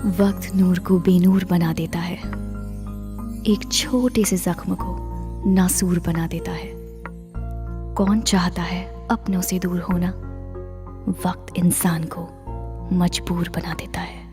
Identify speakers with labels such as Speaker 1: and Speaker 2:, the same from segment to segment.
Speaker 1: वक्त नूर को बेनूर बना देता है, एक छोटे से जख्म को नासूर बना देता है। कौन चाहता है अपनों से दूर होना? वक्त इंसान को मजबूर बना देता है।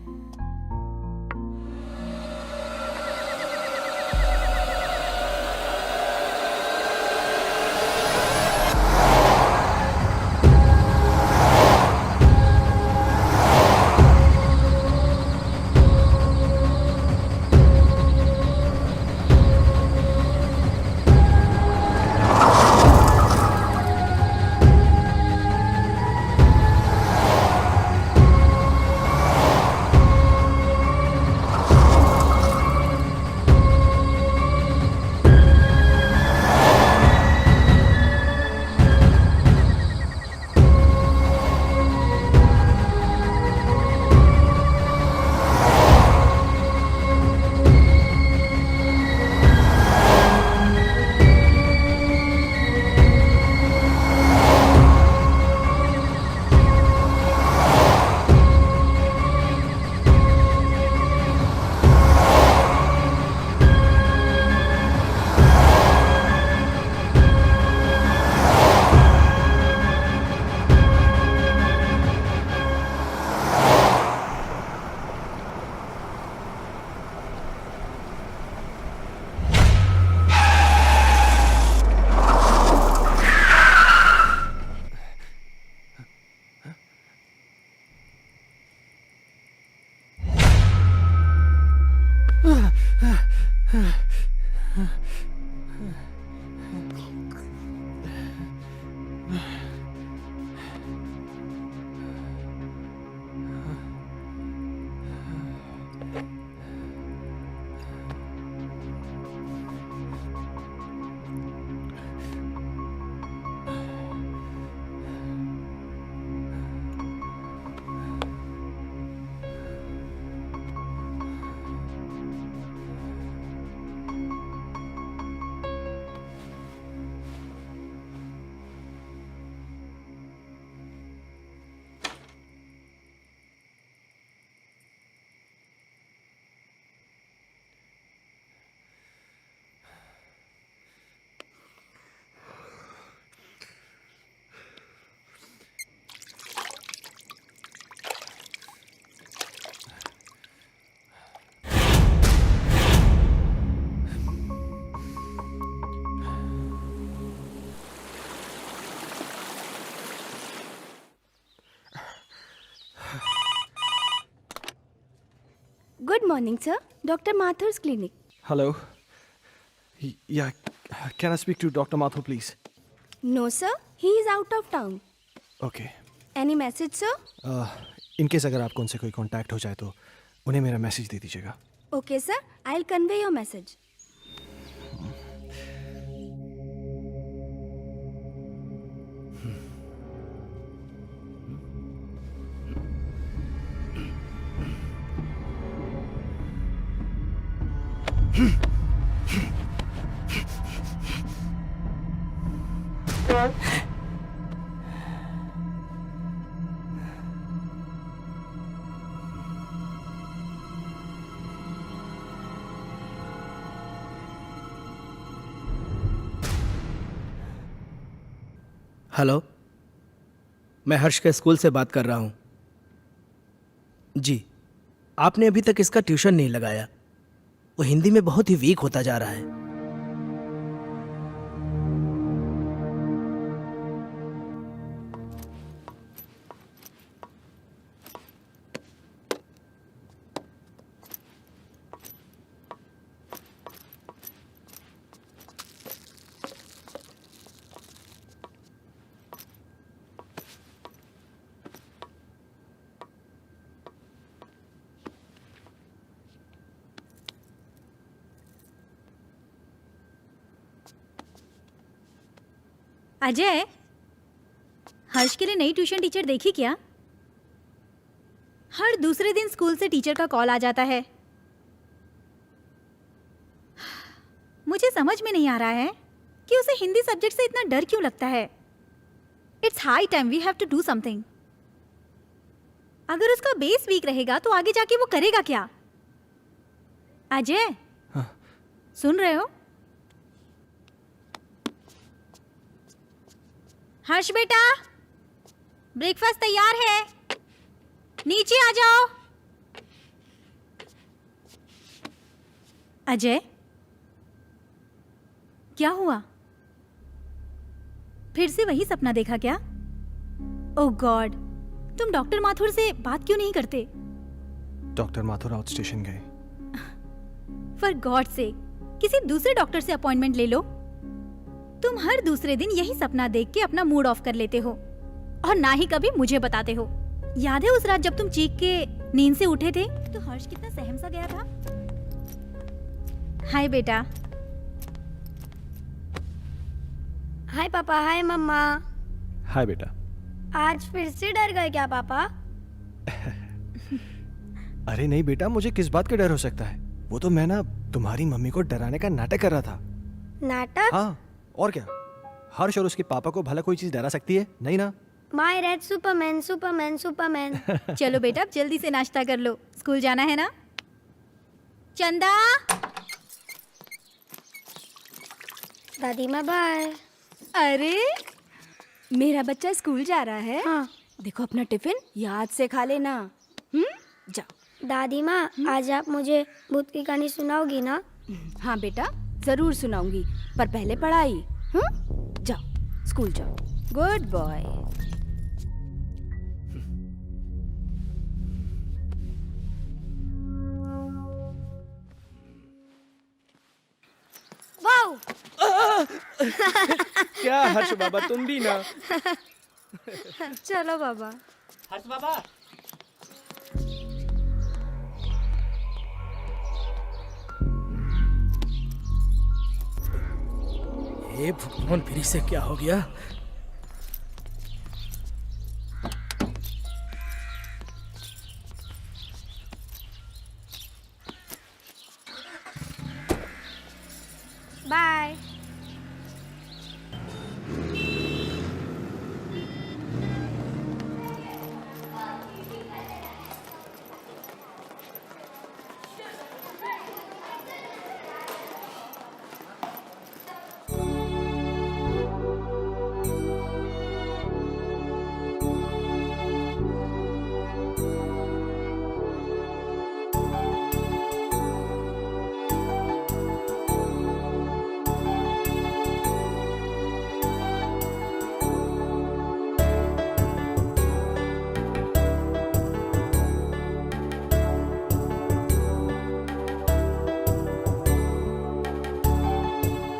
Speaker 2: Good morning, sir. Dr. Mathur's clinic.
Speaker 3: Hello. Yeah, can I speak to Dr. Mathur, please?
Speaker 2: No, sir. He is out of town.
Speaker 3: Okay.
Speaker 2: Any message, sir?
Speaker 3: In case अगर आपको उनसे कोई कांटेक्ट हो जाए तो उन्हें मेरा मैसेज दे दीजिएगा.
Speaker 2: Okay, sir. I'll convey your message.
Speaker 4: Hello, मैं हर्ष के स्कूल से बात कर रहा हूँ। जी, आपने अभी तक इसका ट्यूशन नहीं लगाया। वो हिंदी में बहुत ही वीक होता जा रहा है।
Speaker 5: अजय, हर्ष के लिए नई ट्यूशन टीचर देखी क्या? हर दूसरे दिन स्कूल से टीचर का कॉल आ जाता है। मुझे समझ में नहीं आ रहा है कि उसे हिंदी सब्जेक्ट से इतना डर क्यों लगता है। It's high time we have to do something. अगर उसका बेस वीक रहेगा तो आगे जाके वो करेगा क्या? अजय,
Speaker 3: हाँ।
Speaker 5: सुन रहे हो? हर्ष बेटा, ब्रेकफास्ट तैयार है, नीचे आ जाओ। अजय, क्या हुआ? फिर से वही सपना देखा क्या? ओह गॉड, तुम डॉक्टर माथुर से बात क्यों नहीं करते?
Speaker 3: डॉक्टर माथुर आउट स्टेशन गए।
Speaker 5: फॉर गॉड से किसी दूसरे डॉक्टर से अपॉइंटमेंट ले लो। तुम हर दूसरे दिन यही सपना देख के अपना मूड ऑफ कर लेते हो और ना ही कभी मुझे बताते हो। याद है उस रात जब तुम चीख के नींद से उठे थे तो हर्ष कितना सहम सा गया था? हाय बेटा।
Speaker 6: हाय पापा, हाय मम्मा।
Speaker 3: हाय बेटा।
Speaker 6: आज फिर से डर गए क्या पापा?
Speaker 3: अरे नहीं बेटा, मुझे किस बात का डर हो सकता है? वो तो मैं ना तुम्हारी मम्मी को डराने का नाटक कर रहा था।
Speaker 6: नाटक?
Speaker 3: हाँ, और क्या? हर्ष और उसके पापा को भला कोई चीज डरा सकती है? नहीं ना?
Speaker 6: My red Superman Superman Superman.
Speaker 5: चलो बेटा, अब जल्दी से नाश्ता कर लो, स्कूल जाना है ना। चंदा।
Speaker 6: दादी माँ बाय।
Speaker 2: अरे मेरा बच्चा स्कूल जा रहा है।
Speaker 6: हाँ।
Speaker 2: देखो अपना टिफिन याद से खा लेना। जाओ।
Speaker 6: दादी माँ, आज आप मुझे भूत की कहानी सुनाओगी ना?
Speaker 2: हाँ बेटा, जरूर सुनाऊंगी, पर पहले पढ़ाई। जाओ स्कूल जाओ, गुड बॉय।
Speaker 6: वाओ!
Speaker 3: क्या हर्ष बाबा, तुम भी ना?
Speaker 2: चलो बाबा।
Speaker 7: हर्ष बाबा,
Speaker 4: ये भगवान, फिर से क्या हो गया?
Speaker 6: बाय।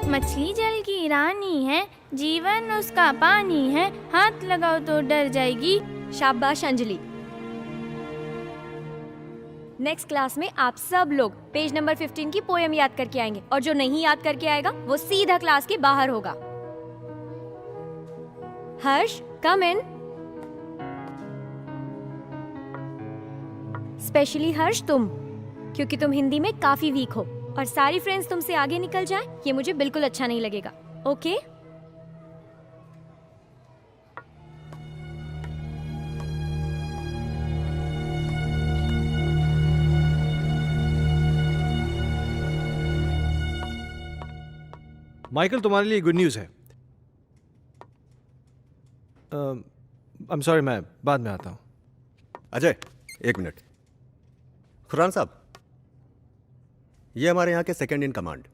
Speaker 8: मछली जल की रानी है, जीवन उसका पानी है, हाथ लगाओ तो डर जाएगी।
Speaker 9: शाबाश अंजलि। नेक्स्ट क्लास में आप सब लोग पेज नंबर 15 की पोएम याद करके आएंगे और जो नहीं याद करके आएगा वो सीधा क्लास के बाहर होगा। हर्ष, कम इन। स्पेशली हर्ष तुम, क्योंकि तुम हिंदी में काफी वीक हो और सारी फ्रेंड्स तुमसे आगे निकल जाएं, ये मुझे बिल्कुल अच्छा नहीं लगेगा। ओके?
Speaker 3: माइकल, तुम्हारे लिए गुड न्यूज़ है। आई एम सॉरी, मैं बाद में आता हूँ।
Speaker 10: अजय, एक मिनट। खुरान साहब, ये हमारे यहाँ के सेकंड इन कमांड,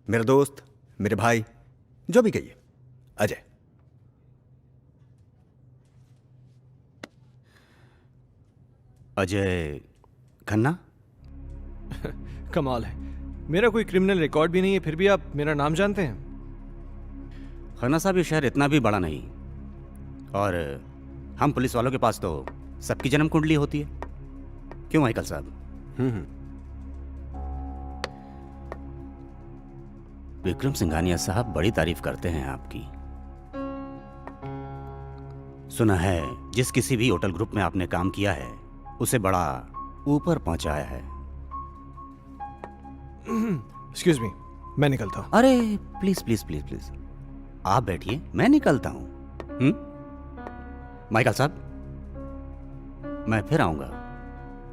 Speaker 10: मेरे दोस्त, मेरे भाई, जो भी कहिए, अजय।
Speaker 7: अजय खन्ना?
Speaker 3: कमाल है, मेरा कोई क्रिमिनल रिकॉर्ड भी नहीं है, फिर भी आप मेरा नाम जानते हैं।
Speaker 7: खन्ना साहब, ये शहर इतना भी बड़ा नहीं, और हम पुलिस वालों के पास तो सबकी जन्म कुंडली होती है। क्यों माइकल साहब? विक्रम सिंघानिया साहब बड़ी तारीफ करते हैं आपकी। सुना है जिस किसी भी होटल ग्रुप में आपने काम किया है उसे बड़ा ऊपर पहुंचाया है।
Speaker 3: एक्सक्यूज मी, मैं निकलता हूँ।
Speaker 7: अरे प्लीज प्लीज प्लीज प्लीज, आप बैठिए, मैं निकलता हूं। माइकल साहब, मैं फिर आऊंगा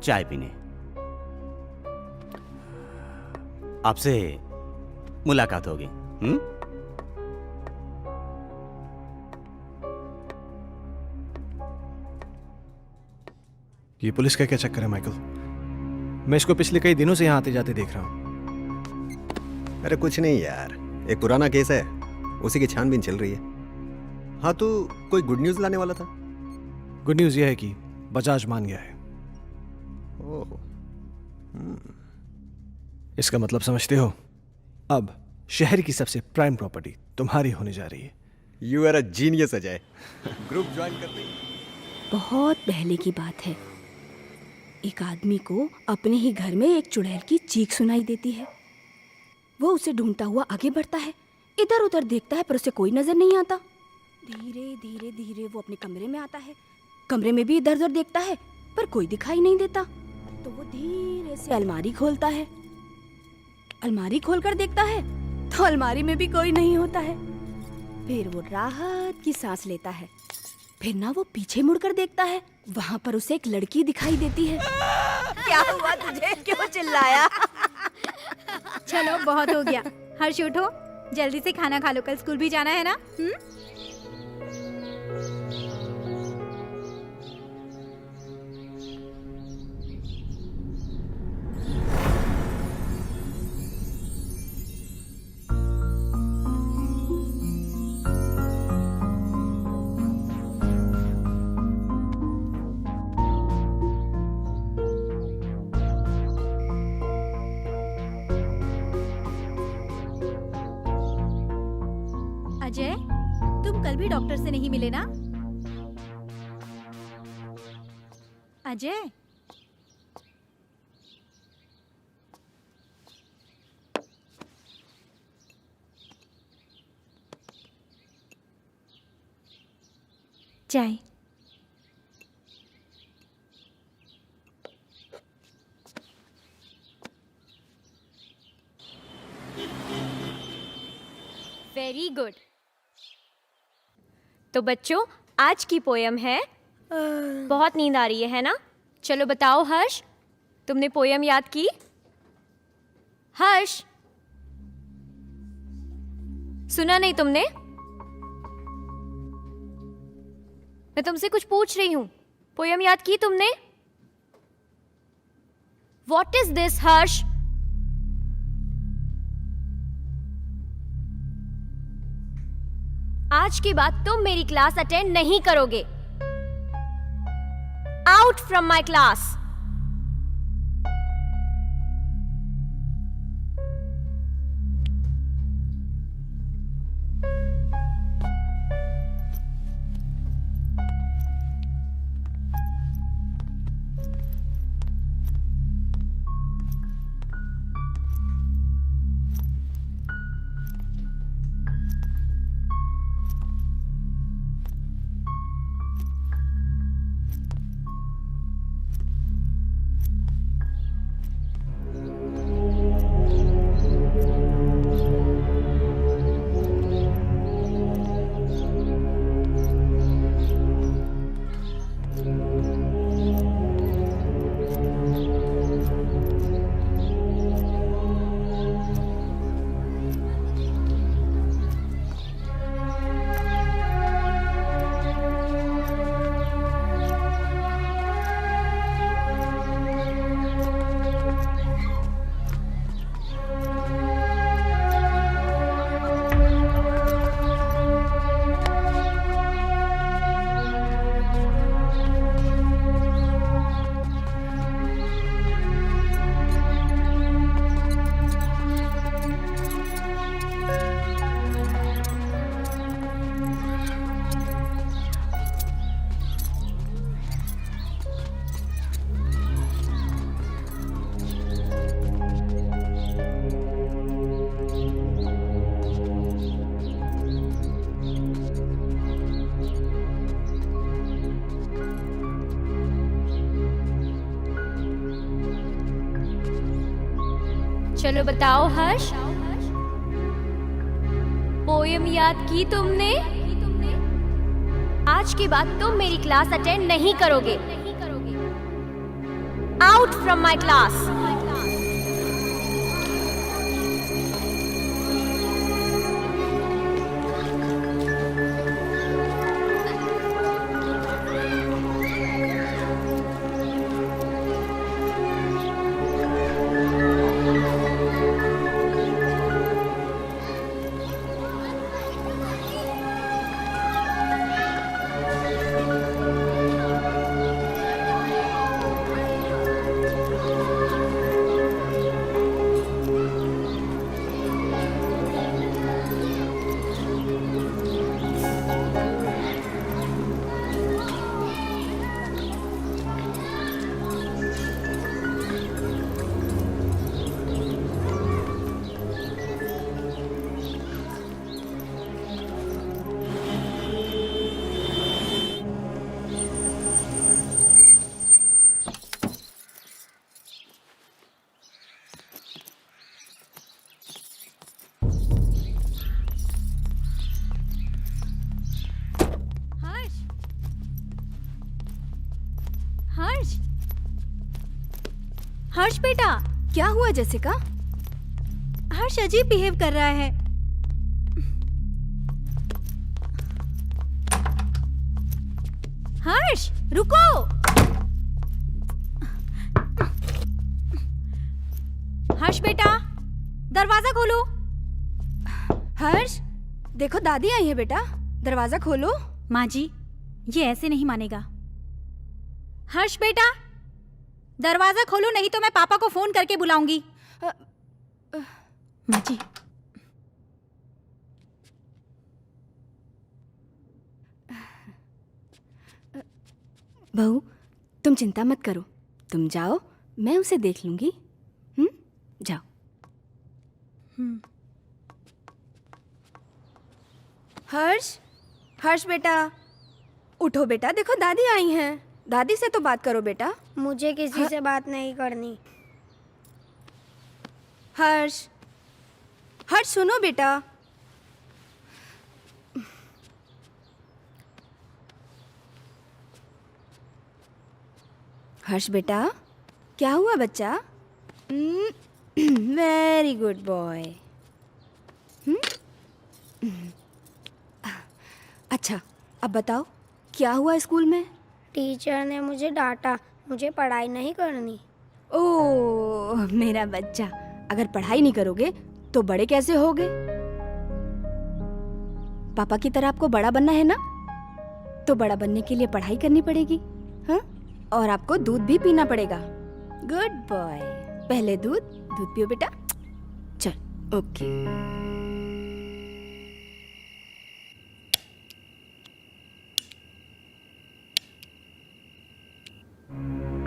Speaker 7: चाय पीने। आपसे मुलाकात होगी।
Speaker 3: ये पुलिस का क्या चक्कर है माइकल? मैं इसको पिछले कई दिनों से यहाँ आते जाते देख रहा हूँ।
Speaker 10: अरे कुछ नहीं यार, एक पुराना केस है, उसी की छानबीन चल रही है। हाँ, तो कोई गुड न्यूज़ लाने वाला था?
Speaker 3: गुड न्यूज़ यह है कि बजाज मान गया है।
Speaker 10: ओह,
Speaker 3: इसका मतलब समझते हो? अब शहर की सबसे प्राइम प्रॉपर्टी तुम्हारी होने जा रही है।
Speaker 10: You are a genius Ajay. Group join करते हैं।
Speaker 2: बहुत पहले की बात है, एक आदमी को अपने ही घर में एक चुड़ैल की चीख सुनाई देती है। वो उसे ढूंढता हुआ आगे बढ़ता है, इधर उधर देखता है पर उसे कोई नजर नहीं आता। धीरे धीरे धीरे वो अपने कमरे में आता है, कमरे में भी इधर उधर देखता है पर कोई दिखाई नहीं देता। तो वो धीरे से अलमारी खोलता है, अलमारी खोलकर देखता है तो अलमारी में भी कोई नहीं होता है। फिर वो राहत की सांस लेता है। फिर ना वो पीछे मुड़कर देखता है, वहां पर उसे एक लड़की दिखाई देती है। क्या हुआ तुझे, क्यों चिल्लाया?
Speaker 5: चलो बहुत हो गया। हर्ष उठो, जल्दी से खाना खा लो, कल स्कूल भी जाना है ना। अजय, तुम कल भी डॉक्टर से नहीं मिले ना? अजय, चाय।
Speaker 9: Very good. तो बच्चों, आज की पोयम है बहुत नींद आ रही है ना? चलो बताओ हर्ष, तुमने पोयम याद की? हर्ष, सुना नहीं तुमने? मैं तुमसे कुछ पूछ रही हूं, पोयम याद की तुमने? वॉट इज दिस हर्ष? आज के बाद तुम मेरी क्लास अटेंड नहीं करोगे। Out from my class. चलो बताओ हर्ष, पोयम याद की तुमने? आज के बाद तुम मेरी क्लास अटेंड नहीं करोगे। Out from my class.
Speaker 5: Harsh, Harsh बेटा,
Speaker 2: क्या हुआ जैसिका?
Speaker 5: हर्ष अजीब बिहेव कर रहा है। हर्ष रुको। हर्ष बेटा, दरवाजा खोलो।
Speaker 2: हर्ष, देखो दादी आई है बेटा, दरवाजा खोलो।
Speaker 5: माँ जी, ये ऐसे नहीं मानेगा। हर्ष बेटा, दरवाजा खोलो, नहीं तो मैं पापा को फोन करके बुलाऊंगी। माँ जी,
Speaker 2: बहू, तुम चिंता मत करो, तुम जाओ, मैं उसे देख लूंगी। जाओ। हर्ष, हर्ष बेटा, उठो बेटा, देखो दादी आई हैं। दादी से तो बात करो बेटा।
Speaker 6: मुझे किसी से बात नहीं करनी।
Speaker 2: हर्ष, हर्ष सुनो बेटा। हर्ष बेटा, क्या हुआ बच्चा? Very good boy. अच्छा, अब बताओ क्या हुआ स्कूल में?
Speaker 6: टीचर ने मुझे डांटा, मुझे पढ़ाई नहीं करनी।
Speaker 2: ओह मेरा बच्चा, अगर पढ़ाई नहीं करोगे तो बड़े कैसे होगे? पापा की तरह आपको बड़ा बनना है ना, तो बड़ा बनने के लिए पढ़ाई करनी पड़ेगी। हाँ, और आपको दूध भी पीना पड़ेगा। गुड बॉय, पहले दूध पियो बेटा। चल, ओके।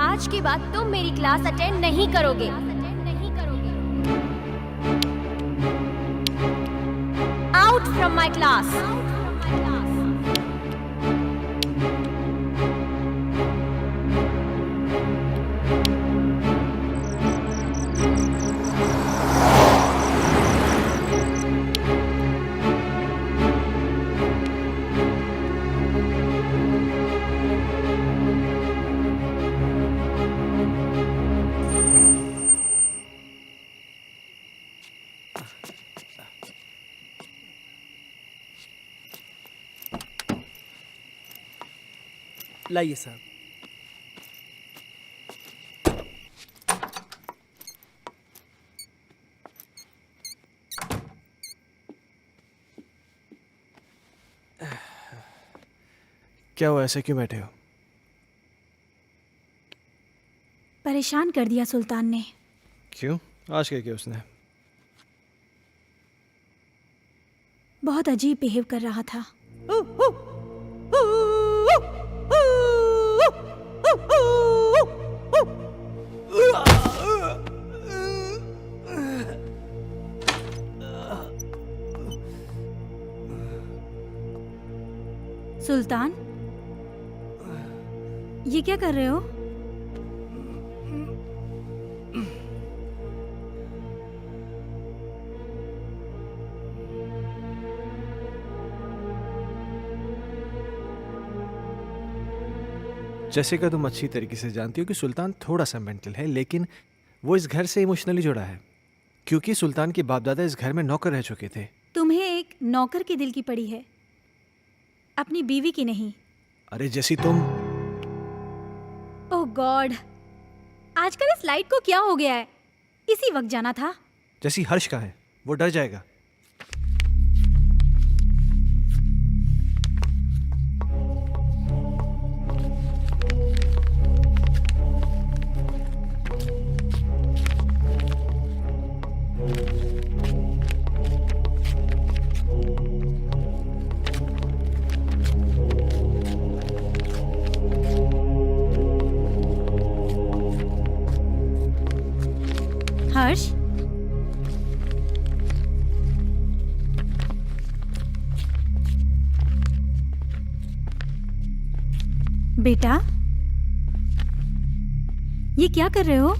Speaker 9: आज के बाद तुम मेरी क्लास अटेंड नहीं करोगे। Out from my class.
Speaker 4: लाइए साहब।
Speaker 3: क्या हुआ, ऐसे क्यों बैठे हो?
Speaker 5: परेशान कर दिया सुल्तान ने।
Speaker 3: क्यों? आज क्या किया उसने?
Speaker 5: बहुत अजीब बिहेव कर रहा था। सुल्तान, ये क्या कर रहे हो?
Speaker 3: जैसिका, तुम अच्छी तरीके से जानती हो कि सुल्तान थोड़ा सा मेंटल है, लेकिन वो इस घर से इमोशनली जुड़ा है क्योंकि सुल्तान के बाप दादा इस घर में नौकर रह चुके थे।
Speaker 5: तुम्हें एक नौकर के दिल की पड़ी है, अपनी बीवी की नहीं।
Speaker 3: अरे जैसी तुम।
Speaker 5: ओह गॉड, आजकल इस लाइट को क्या हो गया है? इसी वक्त जाना था।
Speaker 3: जैसी हर्ष का है, वो डर जाएगा।
Speaker 5: हर्ष, बेटा, ये क्या कर रहे हो?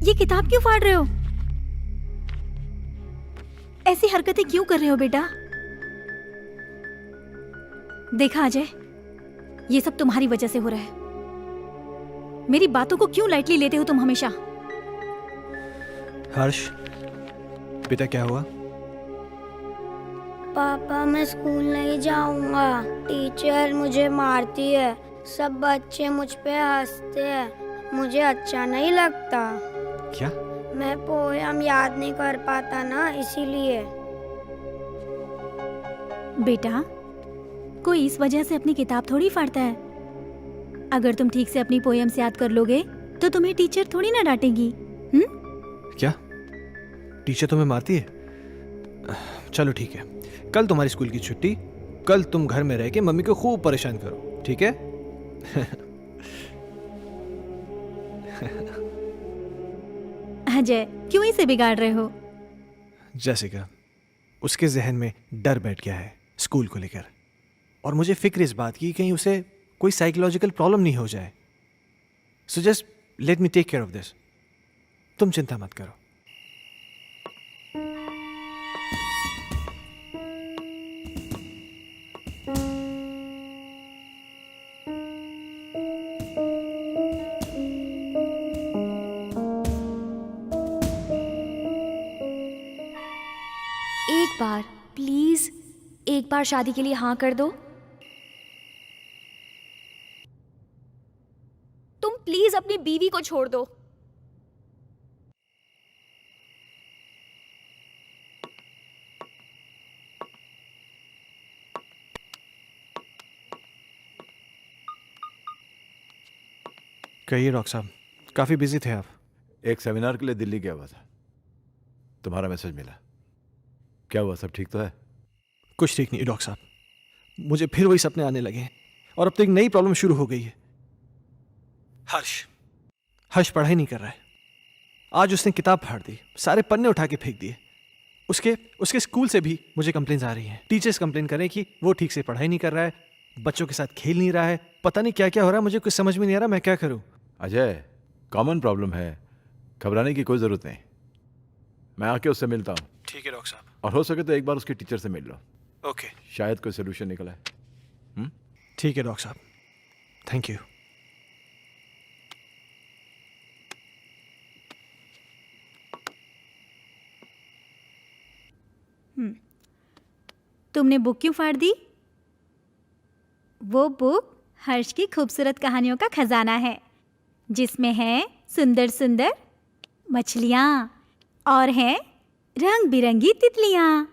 Speaker 5: ये किताब क्यों फाड़ रहे हो? ऐसी हरकतें क्यों कर रहे हो बेटा? देखा अजय, ये सब तुम्हारी वजह से हो रहा है। मेरी बातों को क्यों लाइटली लेते हो तुम हमेशा?
Speaker 3: हर्ष, बेटा क्या हुआ?
Speaker 6: पापा मैं स्कूल नहीं जाऊंगा, टीचर मुझे मारती है, सब बच्चे मुझ पे हंसते हैं, मुझे अच्छा नहीं लगता।
Speaker 3: क्या?
Speaker 6: मैं पोयम याद नहीं कर पाता ना, इसीलिए।
Speaker 5: बेटा, कोई इस वजह से अपनी किताब थोड़ी फाड़ता है। अगर तुम ठीक से अपनी पोएम्स याद कर लोगे तो तुम्हें टीचर थोड़ी ना डांटेगी।
Speaker 3: क्या टीचर तुम्हें मारती है? चलो ठीक है, कल तुम्हारी स्कूल की छुट्टी, कल तुम घर में रह के मम्मी को खूब परेशान करो, ठीक है?
Speaker 5: अजय, क्यों इसे बिगाड़ रहे हो?
Speaker 3: जैसिका, उसके जहन में डर बैठ गया है स्कूल को लेकर, और मुझे फिक्र इस बात की कहीं उसे कोई साइकोलॉजिकल प्रॉब्लम नहीं हो जाए। So just let me take care of this. तुम चिंता मत करो।
Speaker 9: एक बार प्लीज, एक बार शादी के लिए हाँ कर दो। तुम प्लीज अपनी बीवी को छोड़ दो।
Speaker 3: कहिए डॉक्टर साहब, काफी बिजी थे आप।
Speaker 11: एक सेमिनार के लिए दिल्ली गया हुआ था, तुम्हारा मैसेज मिला। क्या हुआ, सब ठीक तो है?
Speaker 3: कुछ ठीक नहीं डॉक्टर साहब, मुझे फिर वही सपने आने लगे हैं और अब तो एक नई प्रॉब्लम शुरू हो गई है। हर्ष पढ़ाई नहीं कर रहा है। आज उसने किताब फाड़ दी, सारे पन्ने उठा के फेंक दिए। उसके स्कूल से भी मुझे कंप्लेंट्स आ रही हैं। टीचर्स कंप्लेन कर रहे हैं कि वो ठीक से पढ़ाई नहीं कर रहा है, बच्चों के साथ खेल नहीं रहा है, पता नहीं क्या क्या हो रहा है। मुझे कुछ समझ में नहीं आ रहा, मैं क्या करूं?
Speaker 11: अजय, कॉमन प्रॉब्लम है, घबराने की कोई ज़रूरत नहीं। मैं आके उससे मिलता हूँ।
Speaker 3: ठीक है डॉक्टर साहब।
Speaker 11: और हो सके तो एक बार उसके टीचर से मिल लो।
Speaker 3: ओके,
Speaker 11: शायद कोई सोल्यूशन निकला है।
Speaker 3: ठीक है डॉक्टर साहब, थैंक यू।
Speaker 5: तुमने बुक क्यों फाड़ दी? वो बुक हर्ष की खूबसूरत कहानियों का खजाना है, जिसमें है सुंदर सुंदर मछलियाँ और हैं रंग बिरंगी तितलियाँ,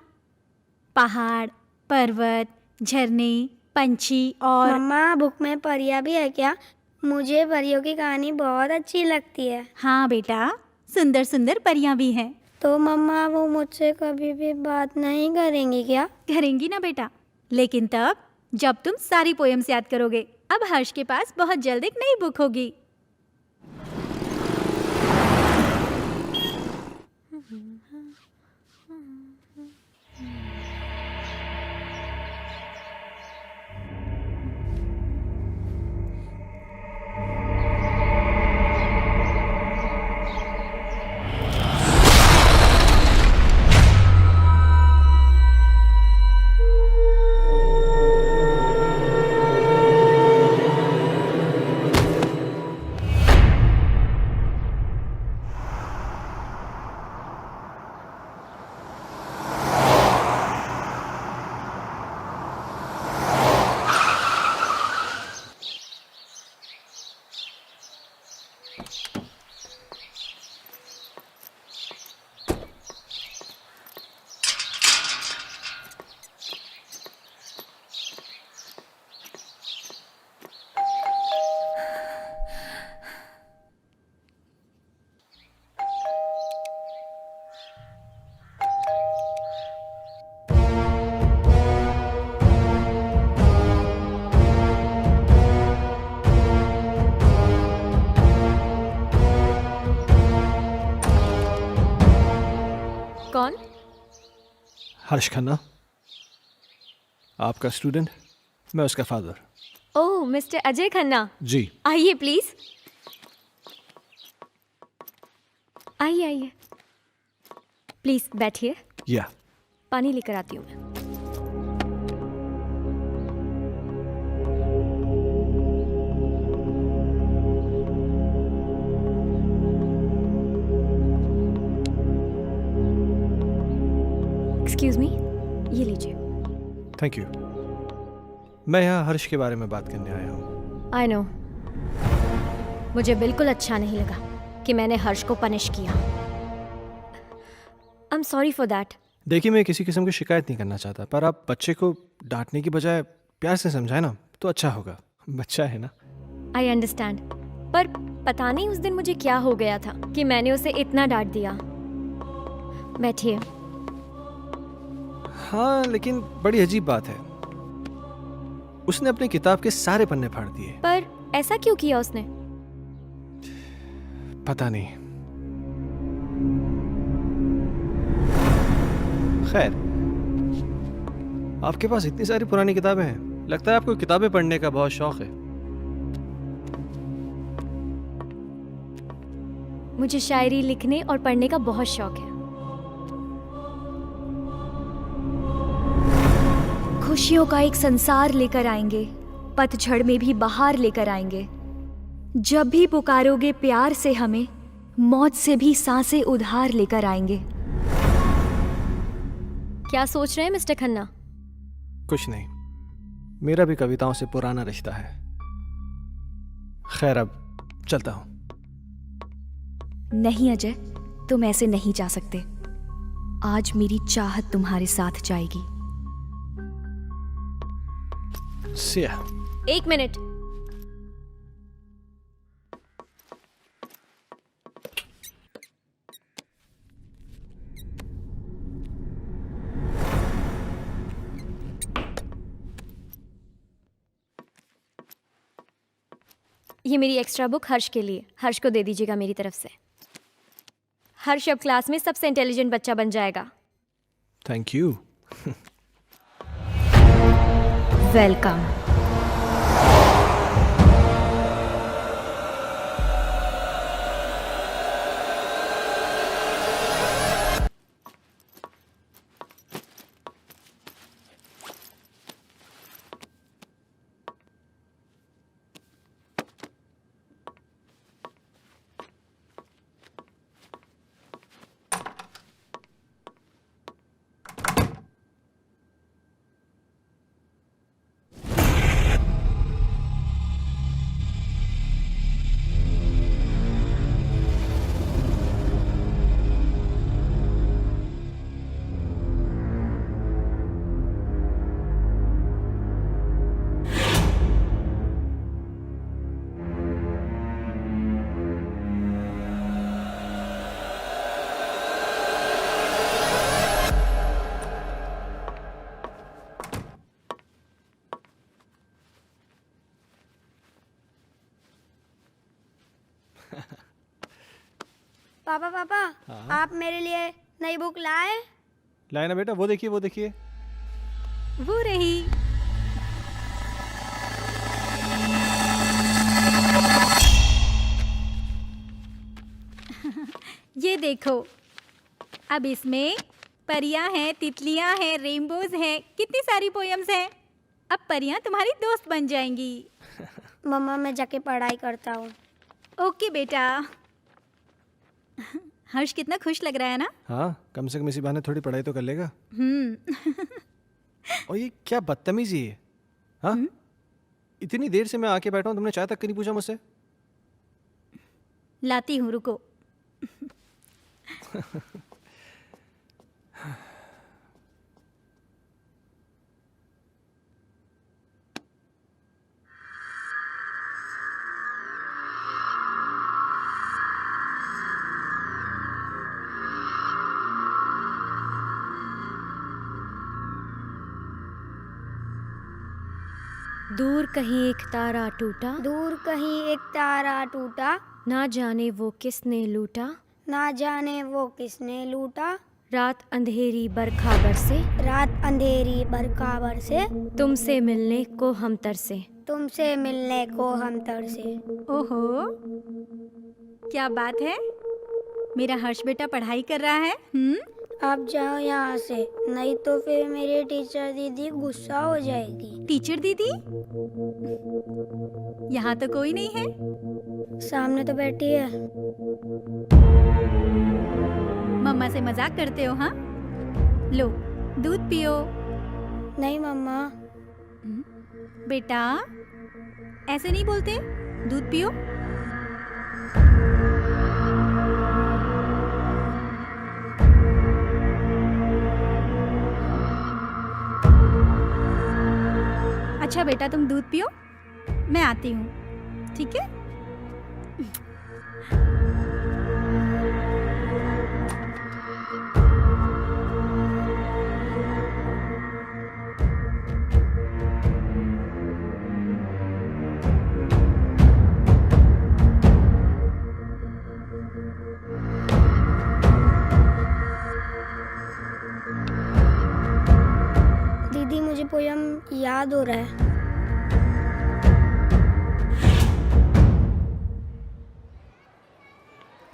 Speaker 5: पहाड़, पर्वत, झरने, पंछी और।
Speaker 6: मम्मा, बुक में परियां भी है क्या? मुझे परियों की कहानी बहुत अच्छी लगती है।
Speaker 5: हाँ बेटा, सुंदर सुंदर परियां भी हैं।
Speaker 6: तो मम्मा, वो मुझसे कभी भी बात नहीं करेंगी क्या?
Speaker 5: करेंगी ना बेटा, लेकिन तब जब तुम सारी पोएम्स याद करोगे। अब हर्ष के पास बहुत जल्द एक नई बुक होगी।
Speaker 3: हर्ष खन्ना, आपका स्टूडेंट, मैं उसका फादर।
Speaker 9: ओह मिस्टर अजय खन्ना,
Speaker 3: जी।
Speaker 9: आइए प्लीज, आइए आइए, प्लीज बैठिए,
Speaker 3: या
Speaker 9: पानी लेकर आती हूँ मैं। एक्सक्यूज मी, ये लीजिए।
Speaker 3: Thank you. मैं यहाँ हर्ष के बारे में बात करने आया हूँ।
Speaker 9: आई नो, मुझे बिल्कुल अच्छा नहीं लगा कि मैंने हर्ष को पनिश किया। I am sorry for that.
Speaker 3: देखिए, मैं किसी किस्म की शिकायत नहीं करना चाहता, पर आप बच्चे को डांटने की बजाय प्यार से समझाए ना तो अच्छा होगा। बच्चा है ना।
Speaker 9: आई अंडरस्टैंड, पर पता नहीं उस दिन मुझे क्या हो गया था कि मैंने उसे इतना डांट दिया। बैठिए।
Speaker 3: हाँ, लेकिन बड़ी अजीब बात है, उसने अपनी किताब के सारे पन्ने फाड़ दिए।
Speaker 9: पर ऐसा क्यों किया उसने?
Speaker 3: पता नहीं। खैर, आपके पास इतनी सारी पुरानी किताबें हैं, लगता है आपको किताबें पढ़ने का बहुत शौक है।
Speaker 9: मुझे शायरी लिखने और पढ़ने का बहुत शौक है। खुशियों का एक संसार लेकर आएंगे, पतझड़ में भी बहार लेकर आएंगे। जब भी पुकारोगे प्यार से हमें, मौत से भी सांसें उधार लेकर आएंगे। क्या सोच रहे हैं मिस्टर खन्ना?
Speaker 3: कुछ नहीं, मेरा भी कविताओं से पुराना रिश्ता है। खैर, अब चलता हूं।
Speaker 1: नहीं अजय, तुम ऐसे नहीं जा सकते। आज मेरी चाहत तुम्हारे साथ जाएगी।
Speaker 3: See ya.
Speaker 9: एक मिनट। ये मेरी एक्स्ट्रा बुक हर्ष के लिए, हर्ष को दे दीजिएगा मेरी तरफ से। हर्ष अब क्लास में सबसे इंटेलिजेंट बच्चा बन जाएगा।
Speaker 3: Thank you.
Speaker 1: वेलकम।
Speaker 6: पापा पापा, आप मेरे लिए नई बुक लाए?
Speaker 3: लाए ना बेटा, वो देखिए, वो देखिए।
Speaker 5: वो रही। ये देखो, अब इसमें परियां हैं, तितलियां हैं, रेनबोज हैं, कितनी सारी पोयम्स हैं। अब परियां तुम्हारी दोस्त बन जाएंगी।
Speaker 6: मम्मा, मैं जाके पढ़ाई करता हूँ।
Speaker 5: ओके बेटा। हर्ष कितना खुश लग रहा है ना?
Speaker 3: हाँ, कम से कम इसी बहाने थोड़ी पढ़ाई तो कर लेगा। और ये क्या बदतमीजी है? हाँ, इतनी देर से मैं आके बैठा हूँ, तुमने चाय तक नहीं पूछा मुझसे।
Speaker 5: लाती हूँ, रुको।
Speaker 9: दूर कहीं एक तारा टूटा,
Speaker 6: दूर कहीं एक तारा टूटा,
Speaker 9: ना जाने वो किसने लूटा,
Speaker 6: ना जाने वो किसने लूटा,
Speaker 12: रात अंधेरी बरखा बरसे,
Speaker 6: रात अंधेरी बरखा बरसे,
Speaker 12: तुमसे मिलने को हम तरसे।
Speaker 6: तुमसे मिलने को हम तरसे।
Speaker 5: ओहो, क्या बात है। मेरा हर्ष बेटा पढ़ाई कर रहा है।
Speaker 6: आप जाओ यहाँ से, नहीं तो फिर मेरी टीचर दीदी गुस्सा हो जाएगी।
Speaker 5: टीचर दीदी? यहाँ तो कोई नहीं है।
Speaker 6: सामने तो बैठी है।
Speaker 5: मम्मा से मजाक करते हो? हाँ, लो दूध पियो।
Speaker 6: नहीं मम्मा।
Speaker 5: बेटा ऐसे नहीं बोलते, दूध पियो। अच्छा बेटा, तुम दूध पियो, मैं आती हूँ, ठीक है?
Speaker 6: दीदी मुझे पोयम याद हो रहा है।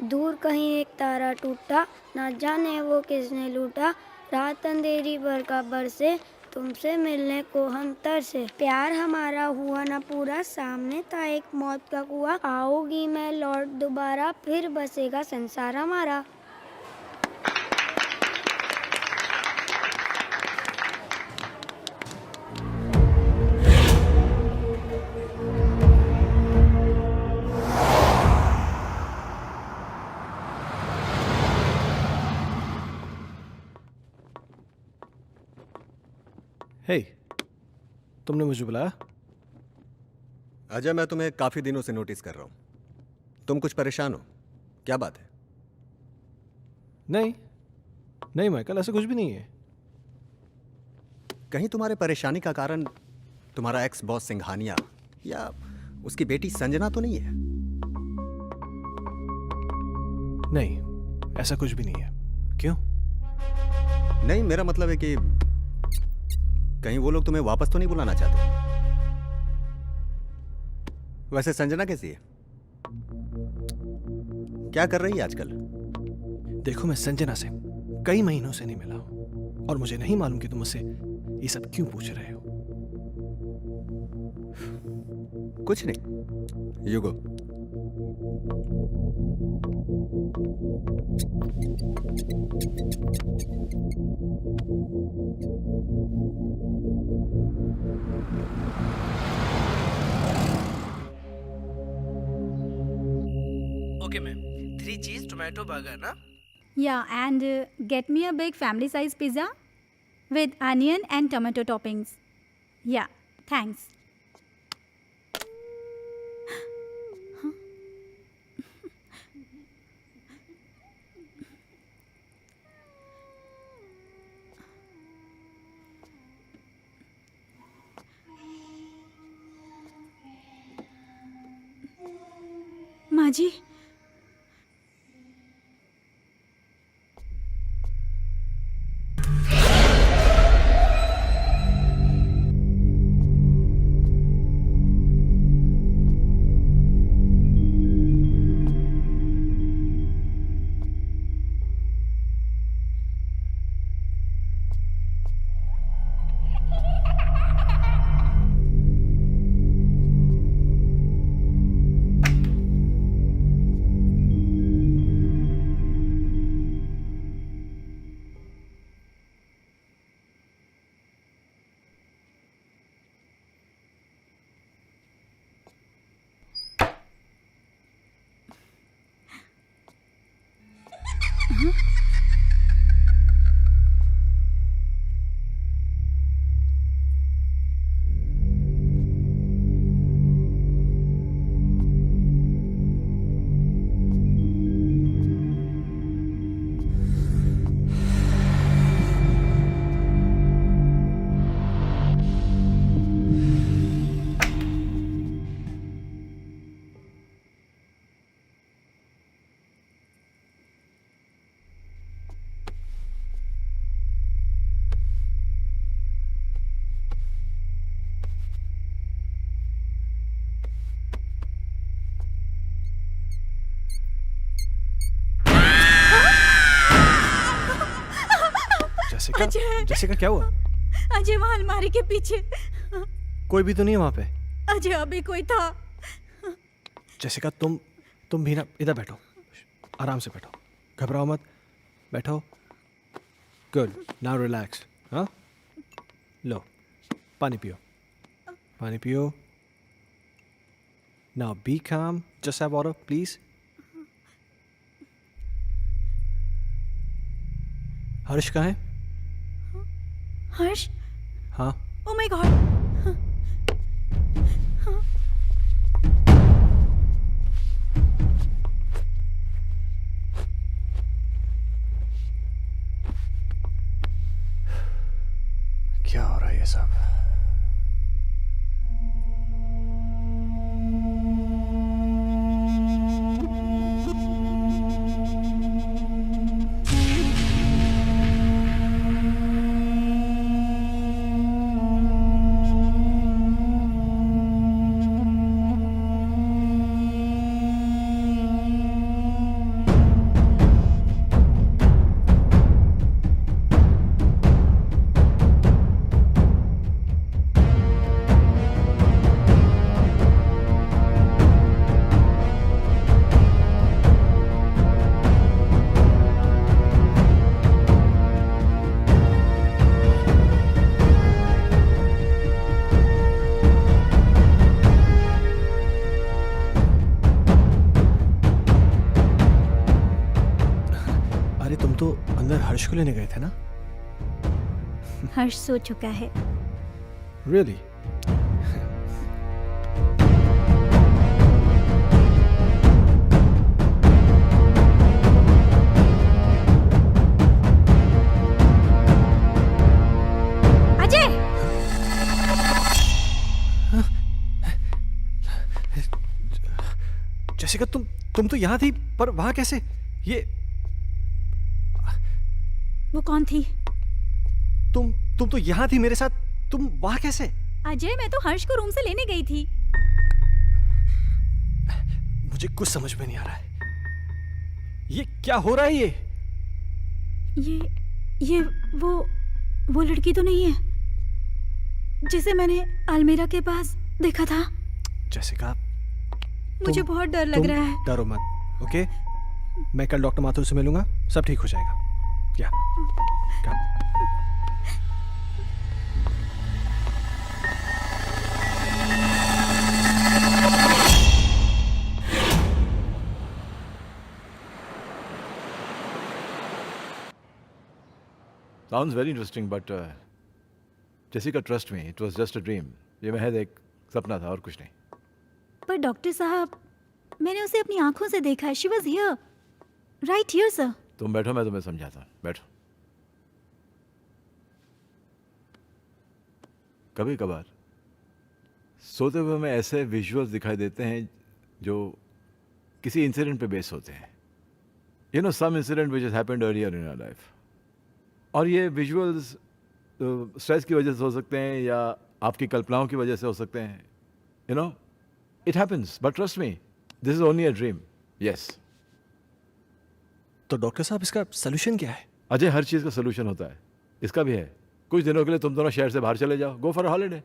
Speaker 6: दूर कहीं एक तारा टूटा, ना जाने वो किसने लूटा। रात अंधेरी बरखा बरसे, तुमसे मिलने को हम तरसे। प्यार हमारा हुआ ना पूरा, सामने था एक मौत का कुआं। आओगी मैं लौट दोबारा, फिर बसेगा संसार हमारा।
Speaker 3: हे, तुमने मुझे बुलाया?
Speaker 10: अजय, मैं तुम्हें काफी दिनों से नोटिस कर रहा हूं। तुम कुछ परेशान हो, क्या बात है?
Speaker 3: नहीं नहीं माइकल, ऐसा कुछ भी नहीं है।
Speaker 10: कहीं तुम्हारे परेशानी का कारण तुम्हारा एक्स बॉस सिंघानिया या उसकी बेटी संजना तो नहीं है?
Speaker 3: नहीं, ऐसा कुछ भी नहीं है। क्यों?
Speaker 10: नहीं, मेरा मतलब है कि कहीं वो लोग तुम्हें वापस तो नहीं बुलाना चाहते? वैसे संजना कैसी है? क्या कर रही है आजकल?
Speaker 3: देखो, मैं संजना से कई महीनों से नहीं मिला हूं और मुझे नहीं मालूम कि तुम मुझसे ये सब क्यों पूछ रहे हो।
Speaker 10: कुछ नहीं, यू गो।
Speaker 4: ओके मैम, 3 चीज टोमेटो बर्गर ना?
Speaker 5: Yeah, and get me a big family size pizza with onion and tomato toppings. Yeah, thanks. माँ जी,
Speaker 3: जेसिका,
Speaker 5: अजय।
Speaker 3: जेसिका क्या हुआ?
Speaker 5: अजय वहाँ अलमारी के पीछे।
Speaker 3: कोई भी तो नहीं है वहां पे।
Speaker 5: अजय अभी कोई था।
Speaker 3: जेसिका तुम भी ना इधर बैठो, आराम से बैठो, घबराओ मत, बैठो। Good, now relax. हाँ, लो पानी पियो, पानी पियो। नाउ बी काम, जस्ट हैव वाटर प्लीज। हर्ष कहाँ है?
Speaker 5: हर्ष?
Speaker 3: हाँ,
Speaker 5: ओ माय गॉड।
Speaker 3: क्या हो रहा है ये सब? तुम तो अंदर हर्ष को लेने गए थे ना?
Speaker 5: हर्ष सो चुका है।
Speaker 3: Really?
Speaker 5: अजय!
Speaker 3: जेसिका तुम तो यहाँ थी, पर वहां कैसे? ये
Speaker 5: वो कौन थी?
Speaker 3: तुम तो यहाँ थी मेरे साथ, तुम वहां कैसे?
Speaker 5: अजय, मैं तो हर्ष को रूम से लेने गई थी।
Speaker 3: मुझे कुछ समझ में नहीं आ रहा है। ये क्या हो रहा है?
Speaker 5: ये वो लड़की तो नहीं है जिसे मैंने अलमीरा के पास देखा था?
Speaker 3: जेसिका,
Speaker 5: मुझे बहुत डर लग रहा है।
Speaker 3: डरो मत, ओके? मैं कल डॉक्टर माथुर से मिलूंगा, सब ठीक हो जाएगा। क्या?
Speaker 11: Sounds very interesting, but Jessica, trust me, it was just a dream. ये महज एक सपना था और कुछ नहीं।
Speaker 5: पर डॉक्टर साहब, मैंने उसे अपनी आंखों से देखा है। She was here, right here, sir.
Speaker 11: तुम बैठो, मैं तुम्हें समझाता हूँ। बैठो। कभी कभार सोते हुए हमें ऐसे विजुअल्स दिखाई देते हैं जो किसी इंसिडेंट पे बेस होते हैं। You know, some incident which has happened earlier in our life. और ये विजुअल्स स्ट्रेस की वजह से हो सकते हैं या आपकी कल्पनाओं की वजह से हो सकते हैं। You no, it happens, but trust me, this is only a dream. Yes.
Speaker 3: तो डॉक्टर साहब, इसका सोल्यूशन क्या है?
Speaker 11: अजय, हर चीज़ का सोल्यूशन होता है, इसका भी है। कुछ दिनों के लिए तुम दोनों शहर से बाहर चले जाओ, गो फॉर हॉलीडे।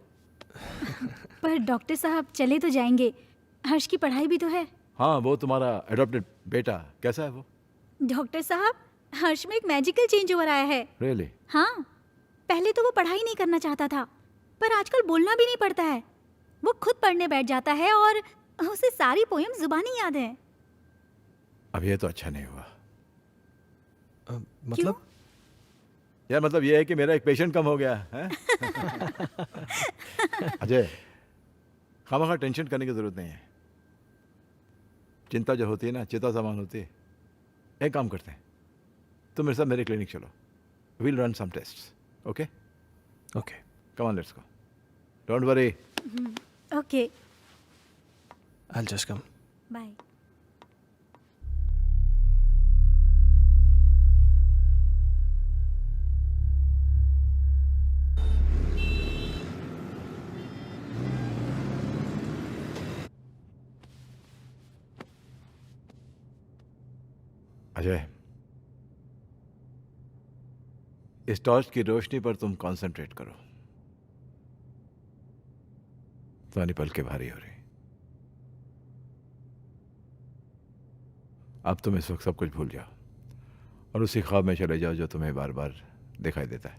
Speaker 5: पर डॉक्टर साहब, चले तो जाएंगे, हर्ष की पढ़ाई भी तो है।
Speaker 11: हाँ, वो तुम्हारा एडॉप्टेड बेटा कैसा है वो?
Speaker 5: डॉक्टर साहब, हर्ष में एक मैजिकल चेंज ओवर आया है।
Speaker 11: रियली?
Speaker 5: हाँ, पहले तो वो पढ़ाई नहीं करना चाहता था, पर आजकल बोलना भी नहीं पड़ता है। वो खुद पढ़ने बैठ जाता है और उसे सारी पोएम जुबानी याद है।
Speaker 11: अब ये तो अच्छा नहीं हुआ।
Speaker 3: मतलब?
Speaker 11: यार, मतलब ये है कि मेरा एक पेशेंट कम हो गया है। अजय, खामखा टेंशन करने की जरूरत नहीं है। चिंता जो होती है ना, चिता समान होती है। एक काम करते हैं, तुम मेरे साथ मेरे क्लिनिक चलो, we'll run some tests, okay?
Speaker 3: Okay,
Speaker 11: come on, let's go, don't worry.
Speaker 5: Okay,
Speaker 3: I'll just come.
Speaker 5: Bye.
Speaker 11: Ajay, इस टॉर्च की रोशनी पर तुम कंसंट्रेट करो। तुम्हारी पलकें भारी हो रही। अब तुम इस वक्त सब कुछ भूल जाओ और उसी ख्वाब में चले जाओ जो तुम्हें बार बार दिखाई देता है,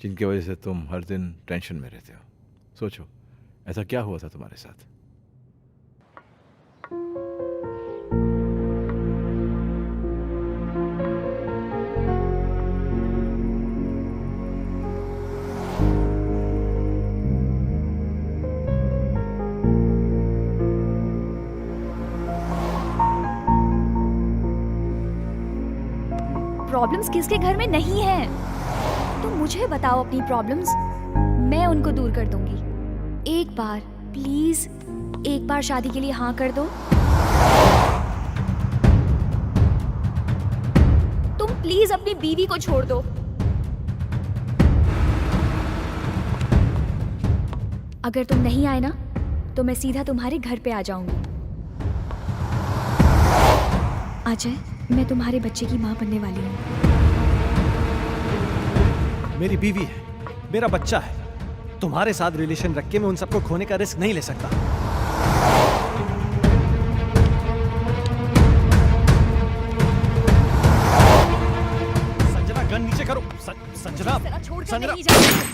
Speaker 11: जिनकी वजह से तुम हर दिन टेंशन में रहते हो। सोचो, ऐसा क्या हुआ था तुम्हारे साथ?
Speaker 9: प्रॉब्लम्स किसके घर में नहीं है? तुम मुझे बताओ अपनी प्रॉब्लम्स, मैं उनको दूर कर दूंगी। एक बार प्लीज, एक बार शादी के लिए हाँ कर दो। तुम प्लीज अपनी बीवी को छोड़ दो। अगर तुम नहीं आए ना तो मैं सीधा तुम्हारे घर पे आ जाऊंगी। अजय, मैं तुम्हारे बच्चे की माँ बनने वाली हूँ।
Speaker 3: मेरी बीवी है, मेरा बच्चा है। तुम्हारे साथ रिलेशन रख के मैं उन सबको खोने का रिस्क नहीं ले सकता। संजना, गन नीचे करो। संजना,
Speaker 9: छोड़कर
Speaker 3: संजना।
Speaker 9: नहीं जाऊंगी।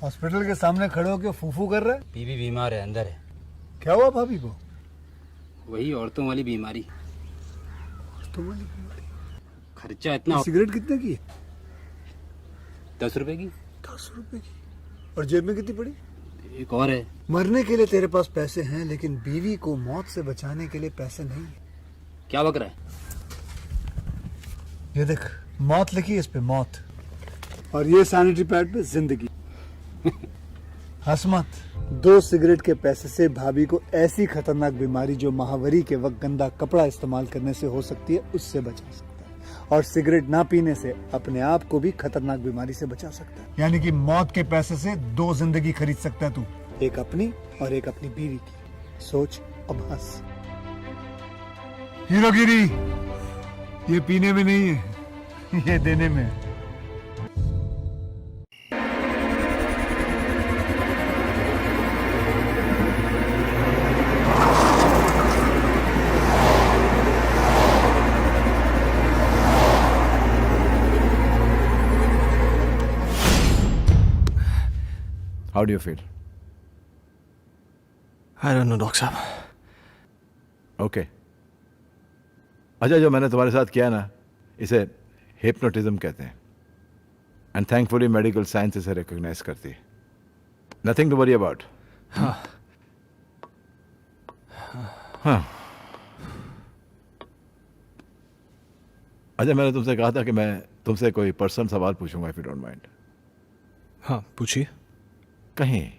Speaker 13: हॉस्पिटल के सामने खड़े होकर फूफू कर रहे?
Speaker 14: बीवी बीमार है, अंदर है।
Speaker 13: क्या हुआ भाभी को?
Speaker 14: वही औरतों वाली बीमारी।
Speaker 13: औरतों वाली बीमारी?
Speaker 14: खर्चा इतना।
Speaker 13: सिगरेट कितने की?
Speaker 14: 10 रुपए की।
Speaker 13: 10 रुपए की? और जेब में कितनी पड़ी?
Speaker 14: एक और है।
Speaker 13: मरने के लिए तेरे पास पैसे हैं, लेकिन बीवी को मौत से बचाने के लिए पैसे नहीं है।
Speaker 14: क्या बक रहा है?
Speaker 13: ये देख, मौत लिखी है इस पे, मौत। और ये सैनिटरी पैड पे जिंदगी। हंस मत। 2 सिगरेट के पैसे से भाभी को ऐसी खतरनाक बीमारी जो महावरी के वक्त गंदा कपड़ा इस्तेमाल करने से हो सकती है, उससे बचा सकता है। और सिगरेट ना पीने से अपने आप को भी खतरनाक बीमारी से बचा सकता है। यानी कि मौत के पैसे से 2 जिंदगी खरीद सकता है तू, एक अपनी और एक अपनी बीवी की। सोच, अब हंस। हीरोगिरी ये पीने में नहीं है, ये देने में है।
Speaker 11: How do you feel?
Speaker 3: I don't know, doctor साहब।
Speaker 11: ओके। अच्छा, जो मैंने तुम्हारे साथ किया ना, इसे हिप्नोटिज्म कहते हैं। एंड थैंकफुली मेडिकल साइंस इसे रिकॉग्नाइज करती है। Nothing to worry about.
Speaker 3: हाँ।
Speaker 11: हाँ। अच्छा, मैंने तुमसे कहा था कि मैं तुमसे कोई पर्सनल सवाल पूछूंगा, इफ यू डोंट माइंड।
Speaker 3: हाँ, पूछिए।
Speaker 11: कहीं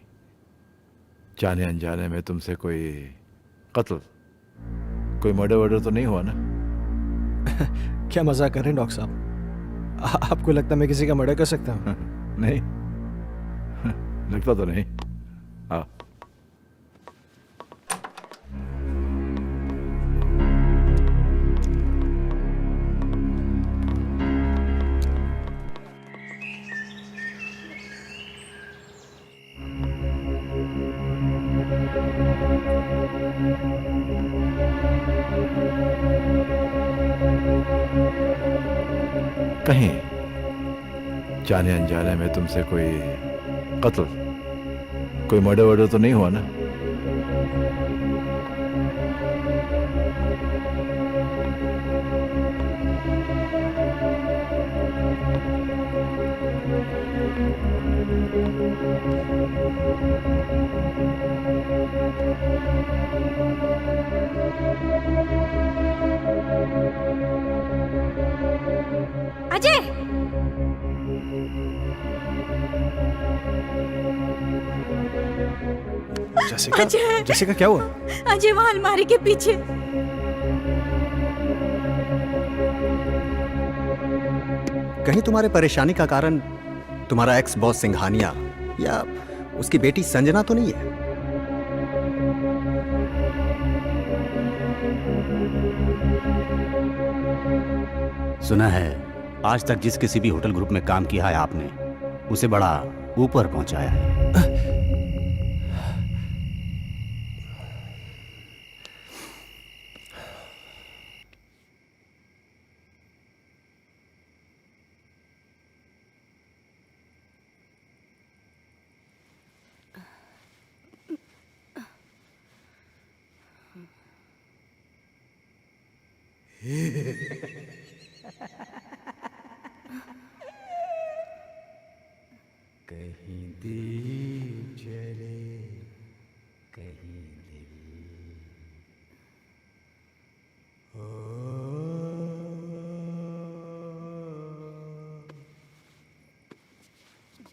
Speaker 11: जाने अनजाने में तुमसे कोई कत्ल, कोई मर्डर तो नहीं हुआ ना?
Speaker 3: क्या मजाक कर रहे हैं डॉक्टर साहब? आपको लगता है मैं किसी का मर्डर कर सकता हूँ?
Speaker 11: नहीं, लगता तो नहीं। हाँ। कहीं जाने अनजाने में तुमसे कोई कत्ल, कोई मर्डर वर्डर तो नहीं हुआ ना?
Speaker 5: अजय,
Speaker 3: जेसिका,
Speaker 5: अजय!
Speaker 3: जेसिका क्या हुआ?
Speaker 5: अजय वहाँ अलमारी के पीछे।
Speaker 10: कहीं तुम्हारे परेशानी का कारण तुम्हारा एक्स बॉस सिंघानिया या उसकी बेटी संजना तो नहीं है?
Speaker 7: सुना है आज तक जिस किसी भी होटल ग्रुप में काम किया है आपने, उसे बड़ा ऊपर पहुंचाया है।
Speaker 15: कहीं दीप जले, कहीं दिल हो।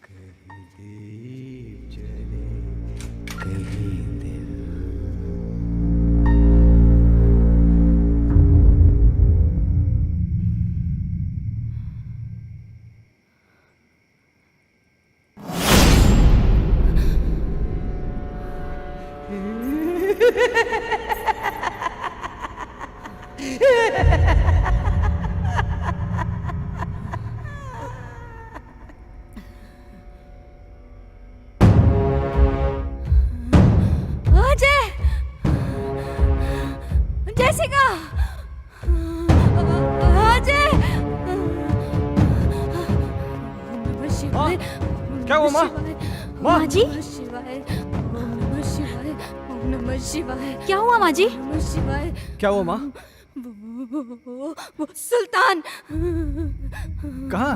Speaker 15: कहीं दीप जले, कहीं दिल।
Speaker 2: अजय! जेसिका! अजय! नमः शिवाय।
Speaker 3: क्या हुआ माँ?
Speaker 5: माँ जी?
Speaker 2: नमः शिवाय। ओम नमः शिवाय। ओम नमः शिवाय।
Speaker 5: क्या हुआ माँ जी?
Speaker 2: नमः शिवाय।
Speaker 3: क्या हुआ माँ?
Speaker 2: वो सुल्तान
Speaker 3: कहाँ?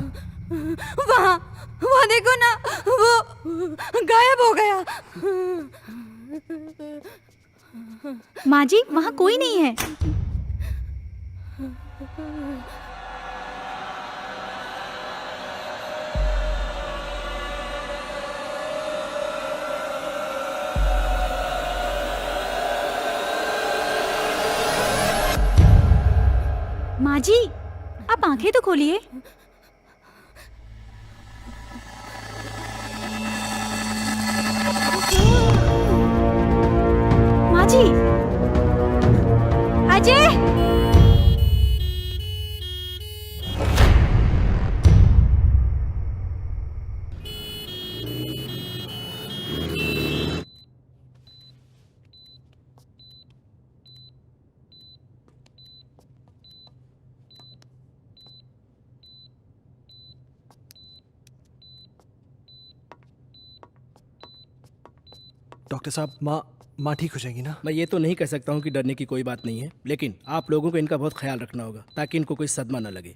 Speaker 2: वहाँ वहाँ देखो ना, वो गायब हो गया।
Speaker 5: माँ जी, वहाँ कोई नहीं है। माँ जी, आप आंखें तो खोलिए। माँ जी, अजय!
Speaker 3: डॉक्टर साहब, माँ ठीक हो जाएगी ना?
Speaker 4: मैं ये तो नहीं कह सकता हूँ कि डरने की कोई बात नहीं है, लेकिन आप लोगों को इनका बहुत ख्याल रखना होगा ताकि इनको कोई सदमा न लगे।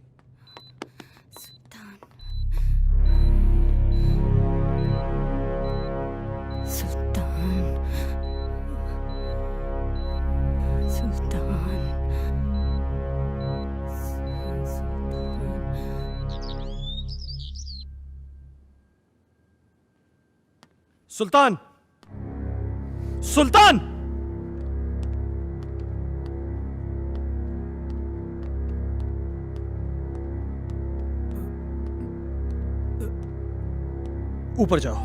Speaker 3: सुल्तान! सुल्तान! ऊपर जाओ।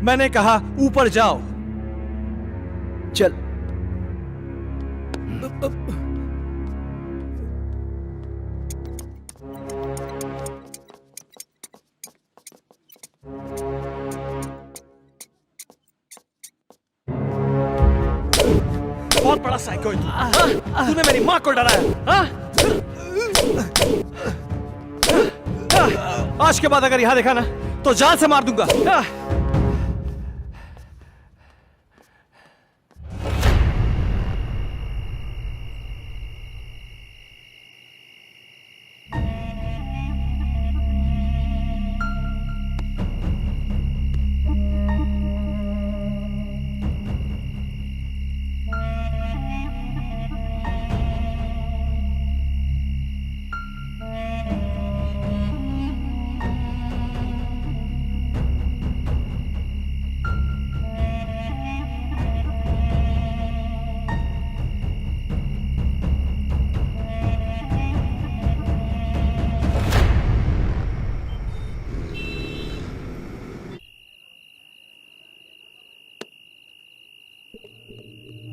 Speaker 3: मैंने कहा ऊपर जाओ।
Speaker 4: चल।
Speaker 3: बहुत बड़ा साइको है तू। तूने मेरी माँ को डराया, हाँ? आज के बाद अगर यहां देखा ना तो जान से मार दूंगा।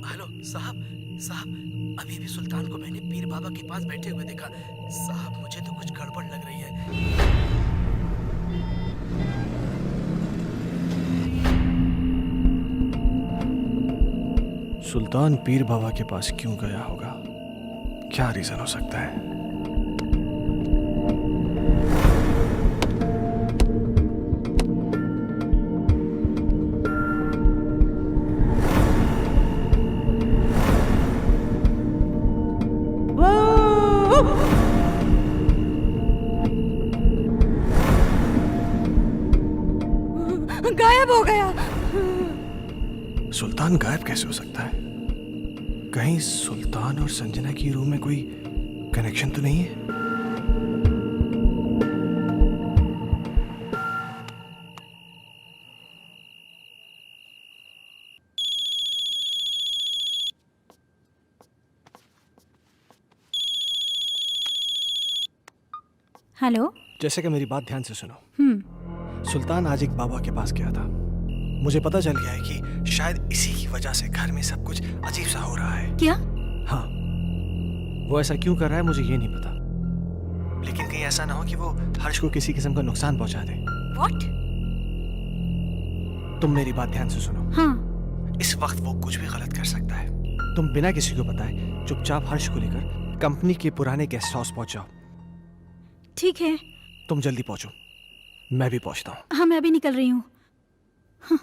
Speaker 4: हेलो साहब, साहब अभी भी सुल्तान को मैंने पीर बाबा के पास बैठे हुए देखा। साहब मुझे तो कुछ गड़बड़ लग रही है।
Speaker 3: सुल्तान पीर बाबा के पास क्यों गया होगा? क्या रीजन हो सकता है?
Speaker 2: गायब हो गया।
Speaker 3: सुल्तान गायब कैसे हो सकता है? कहीं सुल्तान और संजना की रूम में कोई कनेक्शन तो नहीं है?
Speaker 5: हेलो।
Speaker 3: जैसे कि मेरी बात ध्यान से सुनो। सुल्तान आज एक बाबा के पास गया था। मुझे पता चल गया है कि शायद इसी की वजह से घर में सब कुछ अजीब सा हो रहा है।
Speaker 5: क्या?
Speaker 3: हाँ, वो ऐसा क्यों कर रहा है मुझे ये नहीं पता, लेकिन कहीं ऐसा ना हो कि वो हर्ष को किसी किस्म का नुकसान पहुंचा दे।
Speaker 5: What?
Speaker 3: तुम मेरी बात ध्यान से सुनो।
Speaker 5: हाँ।
Speaker 3: इस वक्त वो कुछ भी गलत कर सकता है। तुम बिना किसी को बताए चुपचाप हर्ष को लेकर कंपनी के पुराने गेस्ट हाउस पहुंच जाओ।
Speaker 5: ठीक है।
Speaker 3: तुम जल्दी पहुंचो, मैं भी पहुंचता हूँ।
Speaker 5: हाँ, मैं अभी निकल रही हूँ। हाँ।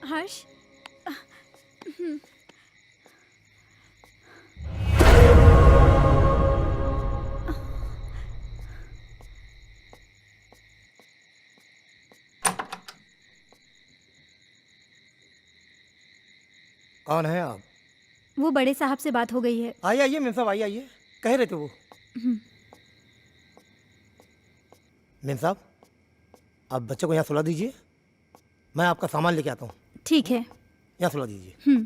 Speaker 5: हर्ष।
Speaker 16: कौन है आप?
Speaker 5: वो बड़े साहब से बात हो गई है।
Speaker 16: आइए आइए मेम साहब, आइए आइए। कह रहे थे वो। मेम साहब, आप बच्चे को यहाँ सुला दीजिए, मैं आपका सामान लेके आता हूँ।
Speaker 5: ठीक है।
Speaker 16: यहाँ सुला दीजिए।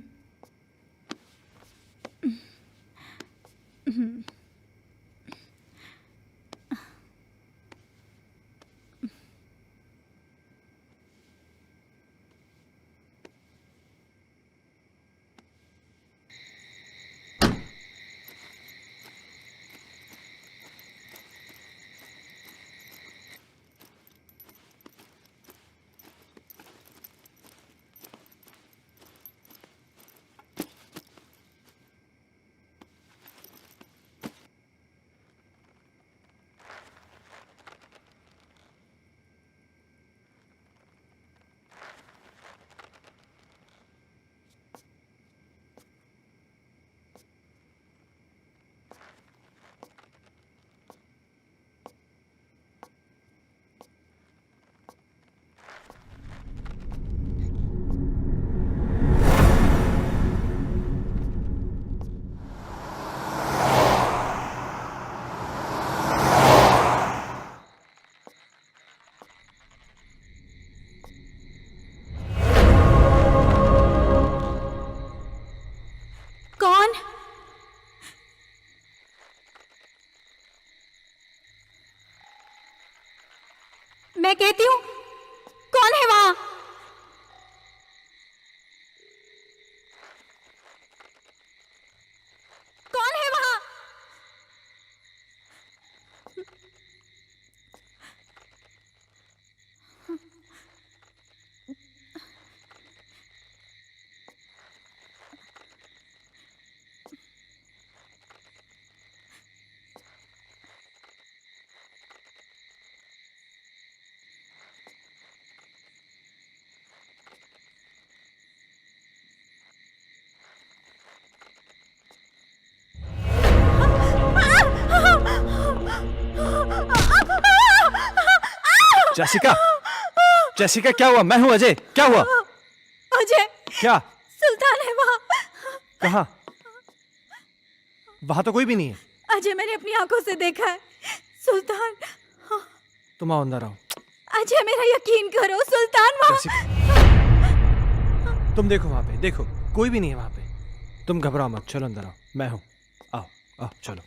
Speaker 5: मैं कहती हूँ, कौन है वहां? कौन है वहां?
Speaker 3: जेसिका, जेसिका क्या हुआ? मैं हूं अजय, क्या हुआ?
Speaker 5: अजय,
Speaker 3: क्या?
Speaker 5: सुल्तान है वहां।
Speaker 3: कहाँ? वहां तो कोई भी नहीं है।
Speaker 5: अजय, मैंने अपनी आंखों से देखा है। सुल्तान।
Speaker 3: तुम आओ अंदर आओ।
Speaker 5: अजय, मेरा यकीन करो, सुल्तान वहां।
Speaker 3: तुम देखो वहां पे, देखो कोई भी नहीं है वहां पे। तुम घबराओ मत, चलो अंदर आओ, मैं हूं। आओ आओ चलो।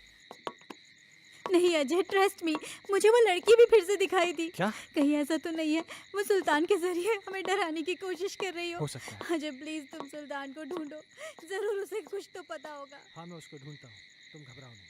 Speaker 5: नहीं अजय, ट्रस्ट मी, मुझे वो लड़की भी फिर से दिखाई दी।
Speaker 3: क्या?
Speaker 5: कहीं ऐसा तो नहीं है वो सुल्तान के जरिए हमें डराने की कोशिश कर रही
Speaker 3: हो सकता है।
Speaker 5: अजय प्लीज, तुम सुल्तान को ढूंढो, जरूर उसे कुछ तो पता होगा।
Speaker 3: हाँ, मैं उसको ढूंढता हूँ, तुम घबराओ नहीं।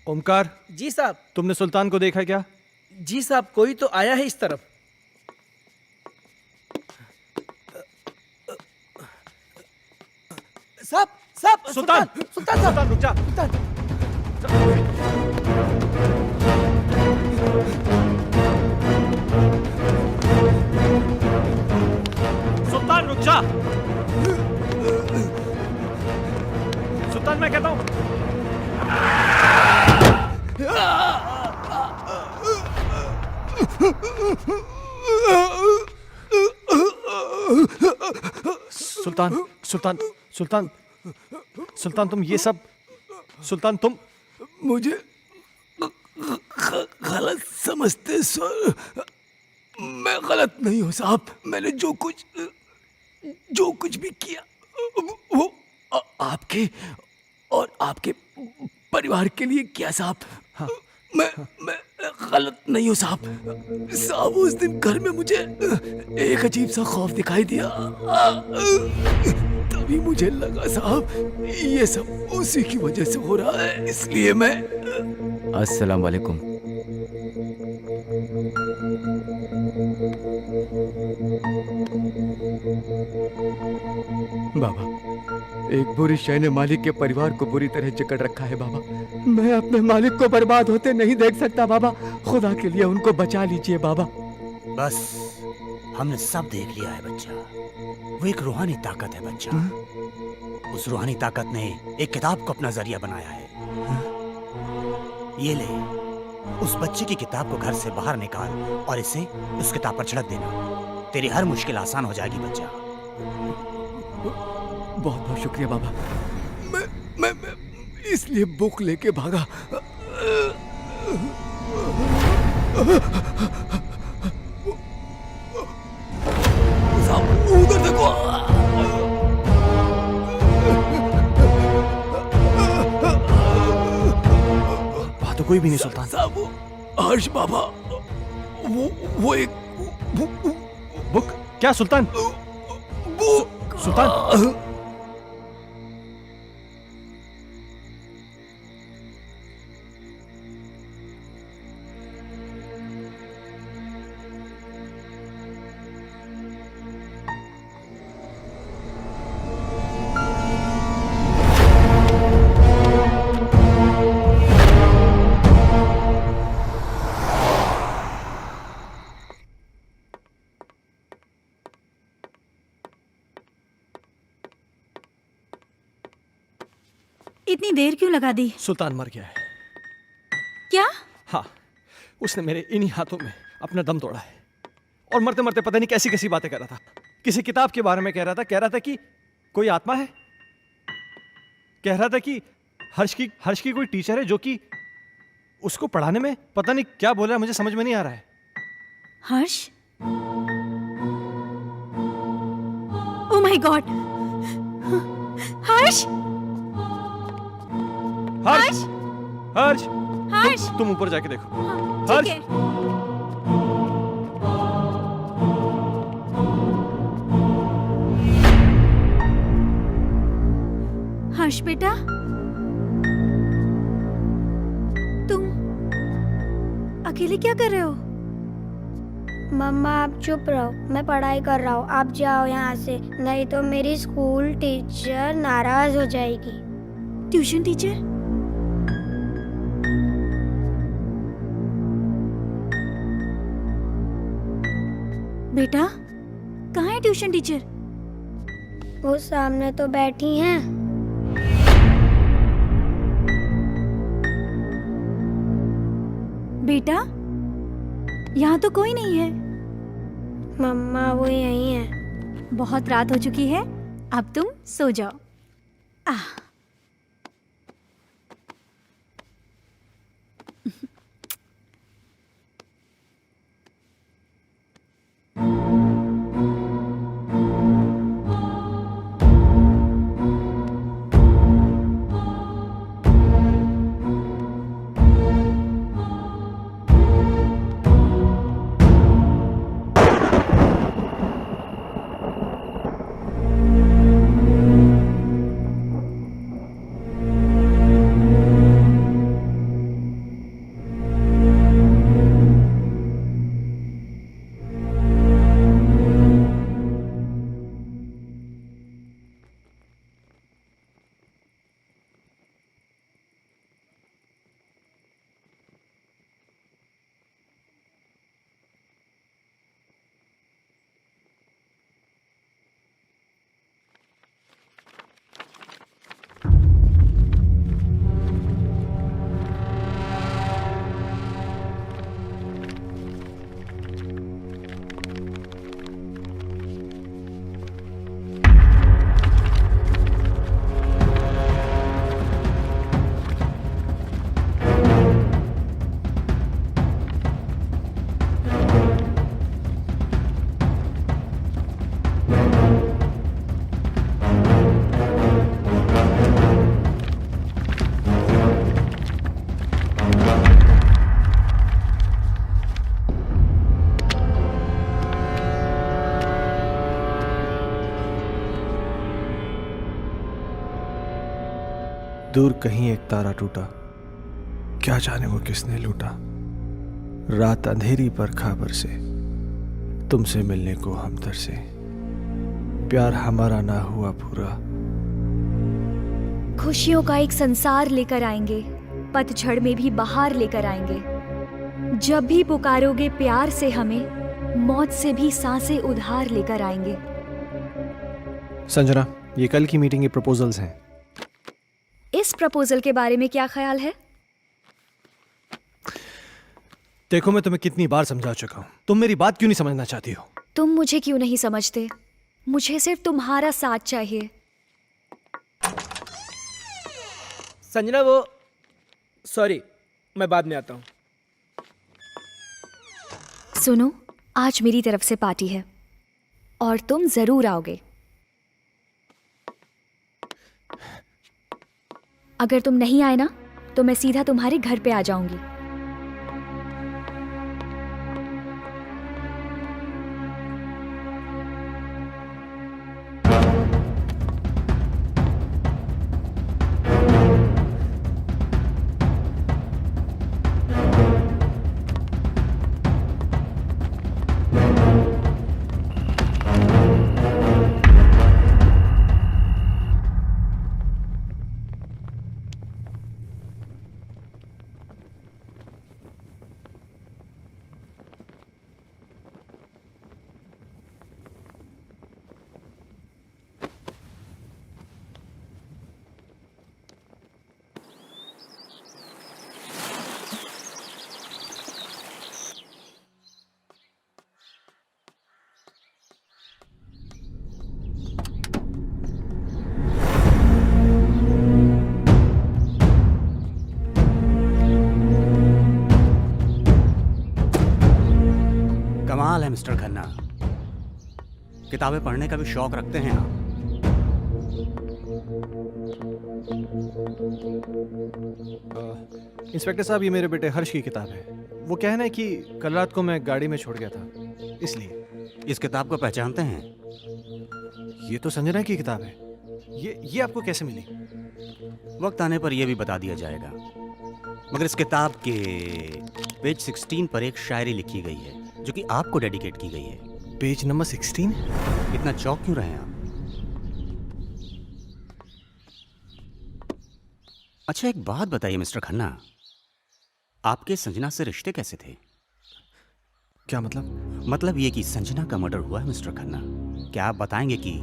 Speaker 3: ओमकार।
Speaker 4: जी साहब।
Speaker 3: तुमने सुल्तान को देखा क्या?
Speaker 4: जी साहब, कोई तो आया है इस तरफ। साहब, साहब,
Speaker 3: सुल्तान,
Speaker 4: सुल्तान साहब,
Speaker 3: रुक जा। सुल्तान रुक जा। सुल्तान, मैं कहता हूं। सुल्तान, सुल्तान, सुल्तान, सुल्तान, तुम ये सब, सुल्तान तुम
Speaker 15: मुझे गलत समझते सर। मैं गलत नहीं हूँ साहब। मैंने जो कुछ भी किया वो आपके और आपके परिवार के लिए किया साहब।
Speaker 3: हाँ।
Speaker 15: मैं गलत नहीं हूँ साहब। साहब, उस दिन घर में मुझे एक अजीब सा खौफ दिखाई दिया। तभी मुझे लगा साहब ये सब उसी की वजह से हो रहा है, इसलिए मैं।
Speaker 17: अस्सलाम वालेकुम।
Speaker 15: बाबा, एक बुरी शय ने मालिक के परिवार को बुरी तरह जकड़ रखा है बाबा। मैं अपने मालिक को बर्बाद होते नहीं देख सकता बाबा। खुदा के लिए उनको बचा लीजिए बाबा।
Speaker 7: बस, हमने सब देख लिया है बच्चा। वो एक रूहानी ताकत है बच्चा। उस रूहानी ताकत ने एक किताब को अपना जरिया बनाया है। ये ले, उस बच्चे की किताब को घर से बाहर निकाल और इसे उस किताब पर छिड़क देना। तेरी हर मुश्किल आसान हो जाएगी बच्चा।
Speaker 15: बहुत बहुत शुक्रिया बाबा। मैं इसलिए बुक लेके भागा। उधर देखो।
Speaker 3: वहां तो कोई भी नहीं सुल्तान।
Speaker 15: साहब, हर्ष बाबा, वो एक
Speaker 3: बुक। क्या सुल्तान? सुल्तान,
Speaker 5: इतनी देर क्यों लगा दी?
Speaker 3: सुल्तान मर गया है।
Speaker 5: क्या?
Speaker 3: हाँ, उसने मेरे इन्हीं हाथों में अपना दम तोड़ा है। और मरते मरते पता नहीं कैसी कैसी बातें कर रहा था। किसी किताब के बारे में कह रहा था कि कोई आत्मा है। कह रहा था कि हर्ष की कोई टीचर है जो कि उसको पढ़ाने में पता नहीं क्या बोल रहा है, मुझे समझ में नहीं आ रहा है।
Speaker 5: हर्ष, ओ माय गॉड, हर्ष,
Speaker 3: हर्ष, हर्ष,
Speaker 5: हर्ष,
Speaker 3: तुम ऊपर जाके देखो।
Speaker 5: ठीक
Speaker 3: हर्ष,
Speaker 5: है। हर्ष बेटा, तुम अकेले क्या कर रहे हो?
Speaker 6: मम्मा आप चुप रहो, मैं पढ़ाई कर रहा हूँ। आप जाओ यहाँ से, नहीं तो मेरी स्कूल टीचर नाराज हो जाएगी।
Speaker 5: Tuition teacher? बेटा, कहाँ है ट्यूशन टीचर?
Speaker 6: वो सामने तो बैठी हैं।
Speaker 5: बेटा, यहाँ तो कोई नहीं है।
Speaker 6: मम्मा वो यहीं है।
Speaker 5: बहुत रात हो चुकी है, अब तुम सो जाओ। आह,
Speaker 3: दूर कहीं एक तारा टूटा, क्या जाने वो किसने लूटा। रात अंधेरी पर खबर से, तुमसे मिलने को हम तरसे। प्यार हमारा ना हुआ पूरा।
Speaker 9: खुशियों का एक संसार लेकर आएंगे, पतझड़ में भी बहार लेकर आएंगे। जब भी पुकारोगे प्यार से हमें, मौत से भी सांसें उधार लेकर आएंगे।
Speaker 3: संजना, ये कल की मीटिंग के प्रपोजल्स हैं।
Speaker 9: इस प्रपोजल के बारे में क्या ख्याल है?
Speaker 3: देखो, मैं तुम्हें कितनी बार समझा चुका हूं, तुम मेरी बात क्यों नहीं समझना चाहती हो?
Speaker 9: तुम मुझे क्यों नहीं समझते? मुझे सिर्फ तुम्हारा साथ चाहिए।
Speaker 4: संजना, वो सॉरी, मैं बाद में आता हूँ।
Speaker 9: सुनो, आज मेरी तरफ से पार्टी है और तुम जरूर आओगे। अगर तुम नहीं आए ना, तो मैं सीधा तुम्हारे घर पे आ जाऊंगी।
Speaker 7: कमाल है मिस्टर खन्ना, किताबें पढ़ने का भी शौक रखते हैं आप।
Speaker 3: इंस्पेक्टर साहब, ये मेरे बेटे हर्ष की किताब है। वो कहना है कि कल रात को मैं गाड़ी में छोड़ गया था, इसलिए।
Speaker 7: इस किताब को पहचानते हैं?
Speaker 3: ये तो संजना की किताब है। ये आपको कैसे मिली?
Speaker 7: वक्त आने पर यह भी बता दिया जाएगा, मगर इस किताब के पेज 16 पर एक शायरी लिखी गई है जो कि आपको डेडिकेट की गई है।
Speaker 3: Page number 16?
Speaker 7: इतना चौंक क्यों रहे हैं आप? अच्छा, एक बात बताइए मिस्टर खन्ना, आपके संजना से रिश्ते कैसे थे?
Speaker 3: क्या मतलब?
Speaker 7: मतलब ये कि संजना का मर्डर हुआ है मिस्टर खन्ना। क्या आप बताएंगे कि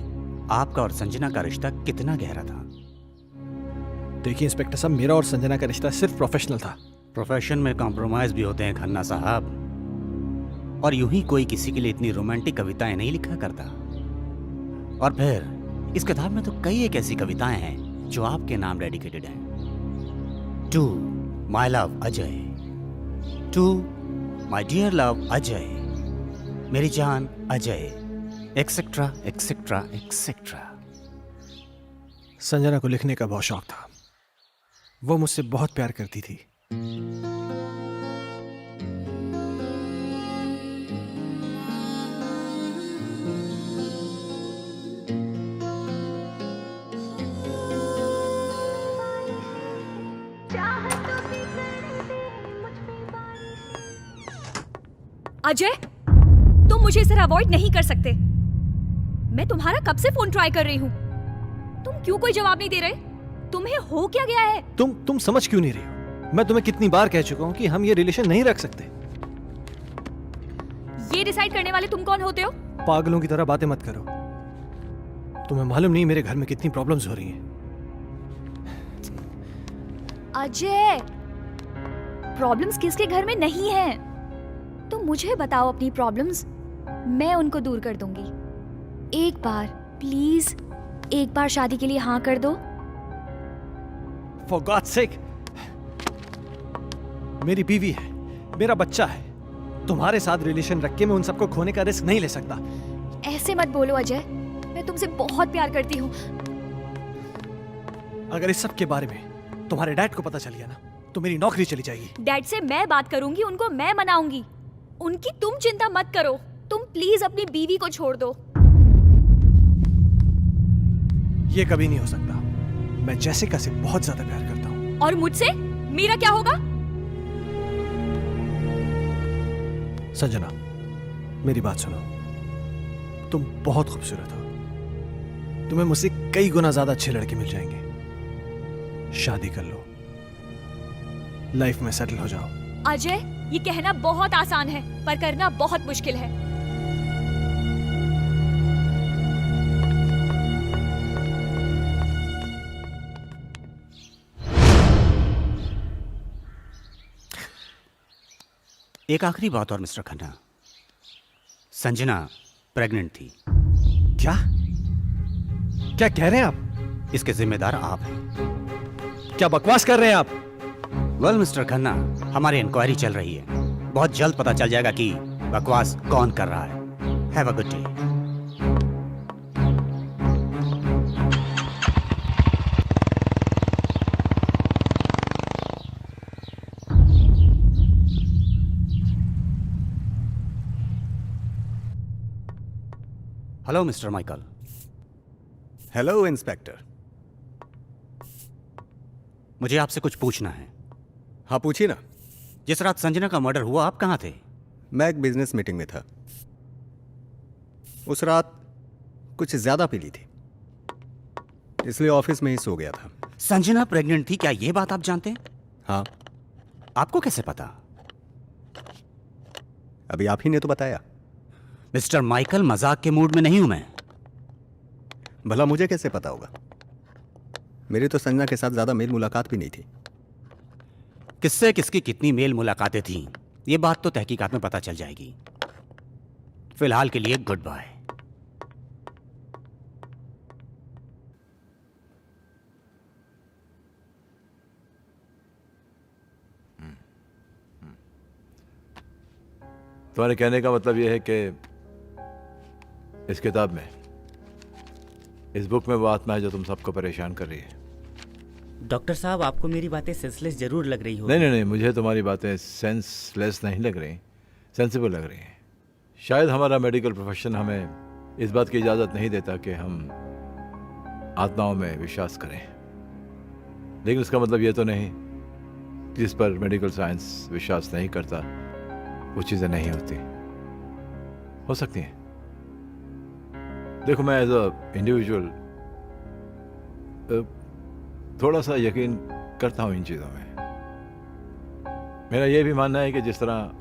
Speaker 7: आपका और संजना का रिश्ता कितना गहरा था?
Speaker 3: देखिए इंस्पेक्टर साहब, मेरा और संजना का रिश्ता सिर्फ प्रोफेशनल था।
Speaker 7: प्रोफेशन में कॉम्प्रोमाइज भी होते हैं खन्ना साहब, और यूं ही कोई किसी के लिए इतनी रोमांटिक कविताएं नहीं लिखा करता। और फिर इस किताब में तो कई एक ऐसी कविताएं हैं जो आपके नाम डेडिकेटेड हैं। To my love Ajay, to my dear love Ajay, मेरी जान Ajay, etcetera etcetera etcetera.
Speaker 3: Sanjana को लिखने का बहुत शौक था। वो मुझसे बहुत प्यार करती थी।
Speaker 9: अजय, तुम मुझे इस तरह अवॉइड नहीं कर सकते। मैं तुम्हारा कब से फोन ट्राई कर रही हूँ, तुम क्यों कोई जवाब नहीं दे रहे? तुम्हें हो क्या गया है?
Speaker 3: तुम समझ क्यों नहीं रही हो? मैं तुम्हें कितनी बार कह चुका हूं कि हम ये रिलेशन नहीं रख सकते।
Speaker 9: ये डिसाइड करने वाले तुम कौन होते हो?
Speaker 3: पागलों की तरह बातें मत करो। तुम्हें मालूम नहीं मेरे घर में कितनी प्रॉब्लम्स हो रही हैं।
Speaker 9: अजय, प्रॉब्लम्स किसके घर में नहीं है? तुम मुझे बताओ अपनी प्रॉब्लम्स, मैं उनको दूर कर दूंगी। एक बार प्लीज, एक बार शादी के लिए हाँ कर दो।
Speaker 3: For God's sake, मेरी बीवी है, मेरा बच्चा है। तुम्हारे साथ रिलेशन रख के मैं उन सबको खोने का रिस्क नहीं ले सकता।
Speaker 9: ऐसे मत बोलो अजय, मैं तुमसे बहुत प्यार करती हूँ।
Speaker 3: अगर इस सब के बारे में तुम्हारे डैड को पता चल गया ना, तो मेरी नौकरी चली जाएगी।
Speaker 9: डैड से मैं बात करूंगी, उनको मैं मनाऊंगी। उनकी तुम चिंता मत करो। तुम प्लीज अपनी बीवी को छोड़ दो।
Speaker 3: ये कभी नहीं हो सकता। मैं जैसिका से बहुत ज्यादा प्यार करता हूँ।
Speaker 9: और मुझसे मेरा क्या होगा?
Speaker 3: संजना, मेरी बात सुनो। तुम बहुत खूबसूरत हो। तुम्हें मुझसे कई गुना ज्यादा अच्छे लड़के मिल जाएंगे। शादी कर लो, लाइफ में सेटल हो जाओ।
Speaker 9: अजय, ये कहना बहुत आसान है पर करना बहुत मुश्किल है।
Speaker 7: एक आखिरी बात और मिस्टर खन्ना, संजना प्रेग्नेंट थी।
Speaker 3: क्या क्या कह रहे हैं आप?
Speaker 7: इसके जिम्मेदार आप हैं।
Speaker 3: क्या बकवास कर रहे हैं आप?
Speaker 7: वेल मिस्टर खन्ना, हमारी इंक्वायरी चल रही है, बहुत जल्द पता चल जाएगा कि बकवास कौन कर रहा है। Have a good day. Hello mister Michael.
Speaker 10: Hello inspector.
Speaker 7: मुझे आपसे कुछ पूछना है।
Speaker 10: हाँ पूछिए ना।
Speaker 7: जिस रात संजना का मर्डर हुआ आप कहाँ थे?
Speaker 10: मैं एक बिजनेस मीटिंग में था। उस रात कुछ ज्यादा पी ली थी, इसलिए ऑफिस में ही सो गया था।
Speaker 7: संजना प्रेग्नेंट थी, क्या यह बात आप जानते हैं?
Speaker 10: हाँ।
Speaker 7: आपको कैसे पता?
Speaker 10: अभी आप ही ने तो बताया।
Speaker 7: मिस्टर माइकल, मजाक के मूड में नहीं हूं मैं।
Speaker 10: भला मुझे कैसे पता होगा? मेरी तो संजना के साथ ज्यादा मेल मुलाकात भी नहीं थी।
Speaker 7: किससे किसकी कितनी मेल मुलाकातें थीं, ये बात तो तहकीकात में पता चल जाएगी। फिलहाल के लिए गुड बाय।
Speaker 11: तुम्हारे कहने का मतलब यह है कि इस किताब में, इस बुक में वो आत्मा है जो तुम सबको परेशान कर रही है।
Speaker 18: डॉक्टर साहब, आपको मेरी बातें सेंसलेस जरूर लग रही हो।
Speaker 11: नहीं, मुझे तुम्हारी बातें सेंसलेस नहीं लग रही, सेंसिबल लग रही हैं। शायद हमारा मेडिकल प्रोफेशन हमें इस बात की इजाज़त नहीं देता कि हम आत्माओं में विश्वास करें, लेकिन उसका मतलब ये तो नहीं जिस पर मेडिकल साइंस विश्वास नहीं करता वो चीज़ें नहीं होती, हो सकती हैं। देखो, मैं एज अ इंडिविजुअल थोड़ा सा यकीन करता हूँ इन चीज़ों में। मेरा ये भी मानना है कि जिस तरह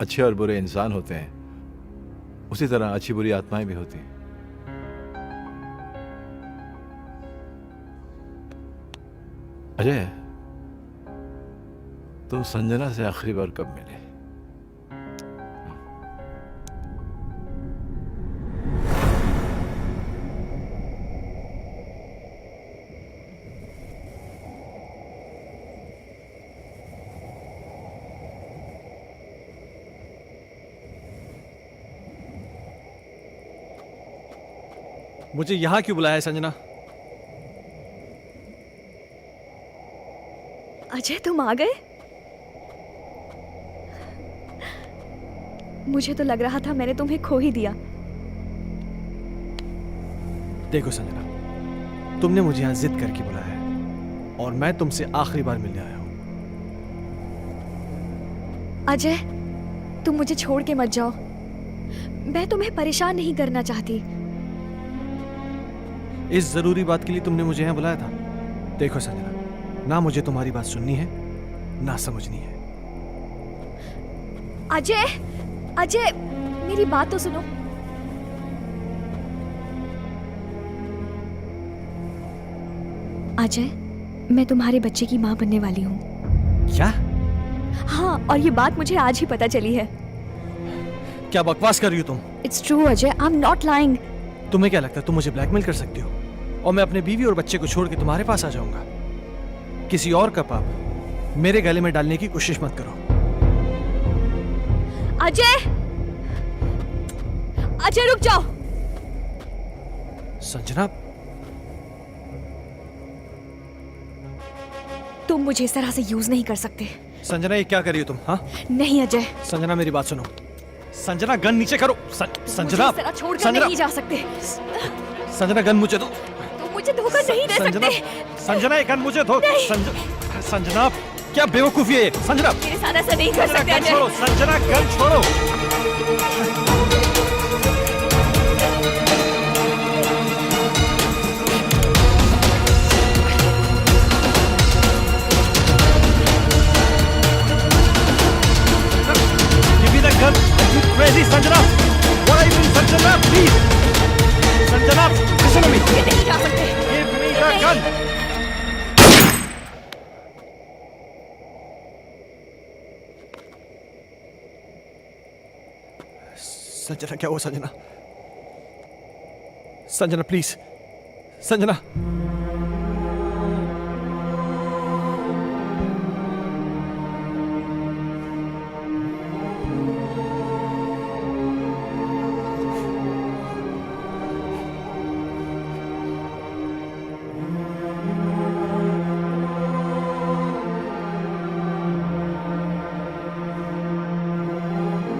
Speaker 11: अच्छे और बुरे इंसान होते हैं, उसी तरह अच्छी बुरी आत्माएं भी होती हैं। अजय, तुम संजना से आखिरी बार कब मिले?
Speaker 3: मुझे यहां क्यों बुलाया है संजना?
Speaker 9: अजय, तुम आ गए? मुझे तो लग रहा था मैंने तुम्हें खो ही दिया।
Speaker 3: देखो संजना, तुमने मुझे यहां जिद करके बुलाया है और मैं तुमसे आखिरी बार मिलने आया हूं।
Speaker 9: अजय, तुम मुझे छोड़ के मत जाओ। मैं तुम्हें परेशान नहीं करना चाहती।
Speaker 3: इस जरूरी बात के लिए तुमने मुझे यहां बुलाया था? देखो संजना, ना मुझे तुम्हारी बात सुननी है ना समझनी है।
Speaker 9: अजय, अजय, मेरी बात तो सुनो। अजय, मैं तुम्हारे बच्चे की मां बनने वाली हूँ।
Speaker 3: क्या?
Speaker 9: हाँ, और ये बात मुझे आज ही पता चली है।
Speaker 3: क्या बकवास कर रही हो तुम?
Speaker 9: It's true Ajay, I am not lying.
Speaker 3: तुम्हें क्या लगता है तुम मुझे ब्लैकमेल कर सकती हो और मैं अपने बीवी और बच्चे को छोड़ के तुम्हारे पास आ जाऊंगा? किसी और का पाप मेरे गले में डालने की कोशिश मत करो।
Speaker 9: अजय, अजय रुक जाओ।
Speaker 3: संजना,
Speaker 9: तुम मुझे इस तरह से यूज नहीं कर सकते।
Speaker 3: संजना, ये क्या कर रही हो तुम? हाँ,
Speaker 9: नहीं अजय।
Speaker 3: संजना, मेरी बात सुनो। संजना, गन नीचे करो। संजना,
Speaker 9: मुझे इस तरह छोड़कर नहीं जा सकते।
Speaker 3: संजना, गन मुझे दो।
Speaker 9: तुम मुझे धोखा नहीं दे सकते।
Speaker 3: संजना, ये गन मुझे दो। संजना, क्या बेवकूफी है ये? संजना,
Speaker 9: मेरे साथ ऐसा नहीं कर सकते अजय।
Speaker 3: छोड़ो संजना, गन छोड़ो। Gun. Are you crazy, Sanjana? What are you doing, Sanjana? Please, Sanjana, listen to me.
Speaker 9: ये नहीं जा सकते।
Speaker 3: Give me the gun. Sanjana, क्या हुआ संजना? संजना, प्लीज, संजना।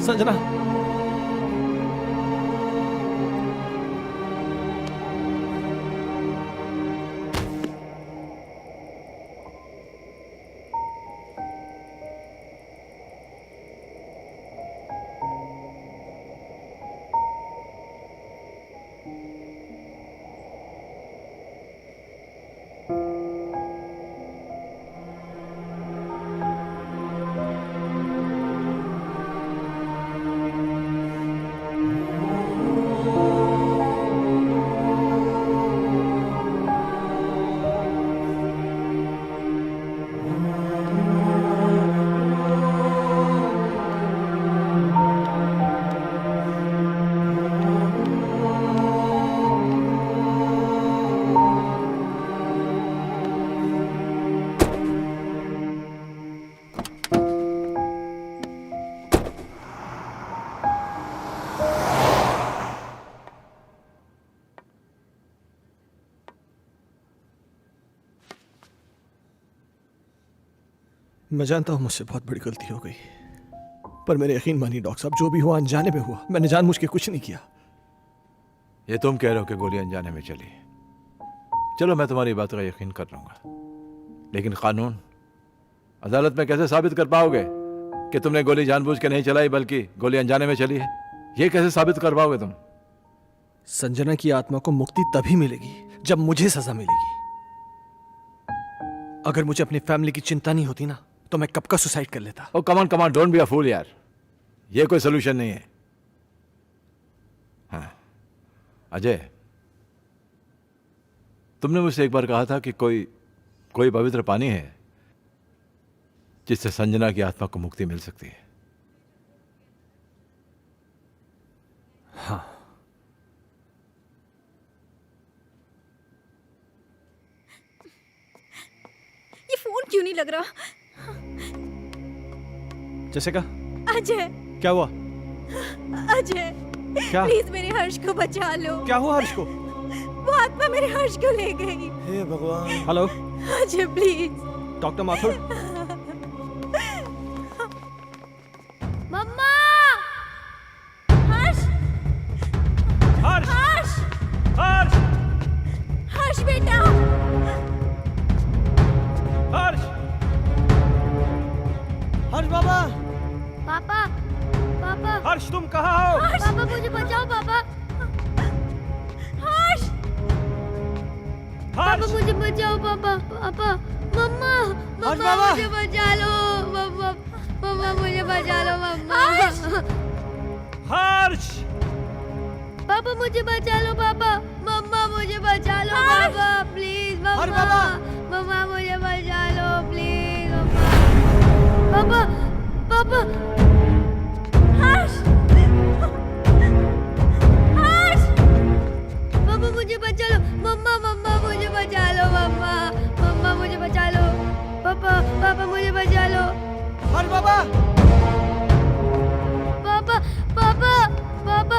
Speaker 3: संजना, मैं जानता हूं मुझसे बहुत बड़ी गलती हो गई, पर मेरे यकीन मानिए डॉक्टर साहब, जो भी हुआ अनजाने में हुआ। मैंने जानबूझ के कुछ नहीं किया।
Speaker 11: ये तुम कह रहे हो कि गोली अनजाने में चली। चलो मैं तुम्हारी बात का यकीन कर लूंगा, लेकिन कानून, अदालत में कैसे साबित कर पाओगे कि तुमने गोली जानबूझ के नहीं चलाई बल्कि गोली अनजाने में चली है? ये कैसे साबित कर पाओगे तुम?
Speaker 3: संजना की आत्मा को मुक्ति तभी मिलेगी जब मुझे सजा मिलेगी। अगर मुझे अपनी फैमिली की चिंता नहीं होती ना, तो मैं कब का सुसाइड कर लेता।
Speaker 11: ओ कमान कमान, डोंट बी अ फूल यार, ये कोई सोल्यूशन नहीं है। हाँ अजय, तुमने मुझसे एक बार कहा था कि कोई पवित्र पानी है जिससे संजना की आत्मा को मुक्ति मिल सकती है।
Speaker 3: हाँ,
Speaker 5: ये फोन क्यों नहीं लग रहा?
Speaker 3: जैसिका,
Speaker 5: अजय,
Speaker 3: क्या हुआ?
Speaker 5: अजय,
Speaker 3: क्या?
Speaker 5: प्लीज मेरे हर्ष को बचा लो।
Speaker 3: क्या हुआ हर्ष को?
Speaker 5: वो आत्मा मेरे हर्ष को ले गई।
Speaker 3: हे भगवान। Hello
Speaker 5: Ajay please.
Speaker 3: Doctor Mathur.
Speaker 5: मम्मा! हर्ष!
Speaker 3: हर्ष!
Speaker 5: हर्ष!
Speaker 3: हर्ष!
Speaker 5: हर्ष बेटा!
Speaker 3: हर्ष! हर्ष बाबा!
Speaker 6: पापा, पापा,
Speaker 3: हर्ष तुम कहाँ हो?
Speaker 6: पापा मुझे बचाओ पापा।
Speaker 5: हर्ष!
Speaker 6: पापा मुझे बचाओ पापा। पापा, मम्मा, मम्मा मुझे बचा लो। मम्मा, मम्मा मुझे बचा लो मम्मा।
Speaker 3: हर्ष!
Speaker 6: पापा मुझे बचा लो पापा। मम्मा मुझे बचा लो पापा प्लीज। मम्मा, मम्मा मुझे बचा लो प्लीज मम्मा। पापा, पापा।
Speaker 5: हर्ष! हर्ष!
Speaker 6: पापा मुझे बचा लो। मम्मा, मम्मा मुझे बचा लो मम्मा। मम्मा मुझे बचा लो। पापा, पापा मुझे बचा लो।
Speaker 3: हर्ष बाबा!
Speaker 6: पापा, पापा, पापा।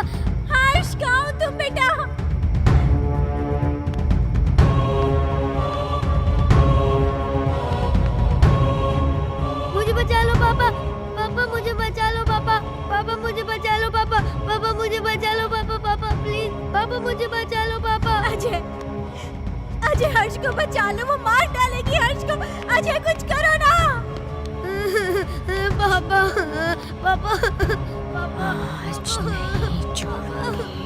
Speaker 5: हर्ष कहाँ हो तुम बेटा?
Speaker 6: मुझे बचा लो पापा। पापा मुझे बचा लो पापा। पापा मुझे बचा लो पापा। पापा मुझे बचा लो पापा। पापा प्लीज, पापा मुझे बचा लो पापा।
Speaker 5: अजय, अजय हर्ष को बचा लो, वो मार डालेगी हर्ष को। अजय कुछ करो ना।
Speaker 6: पापा, पापा, पापा।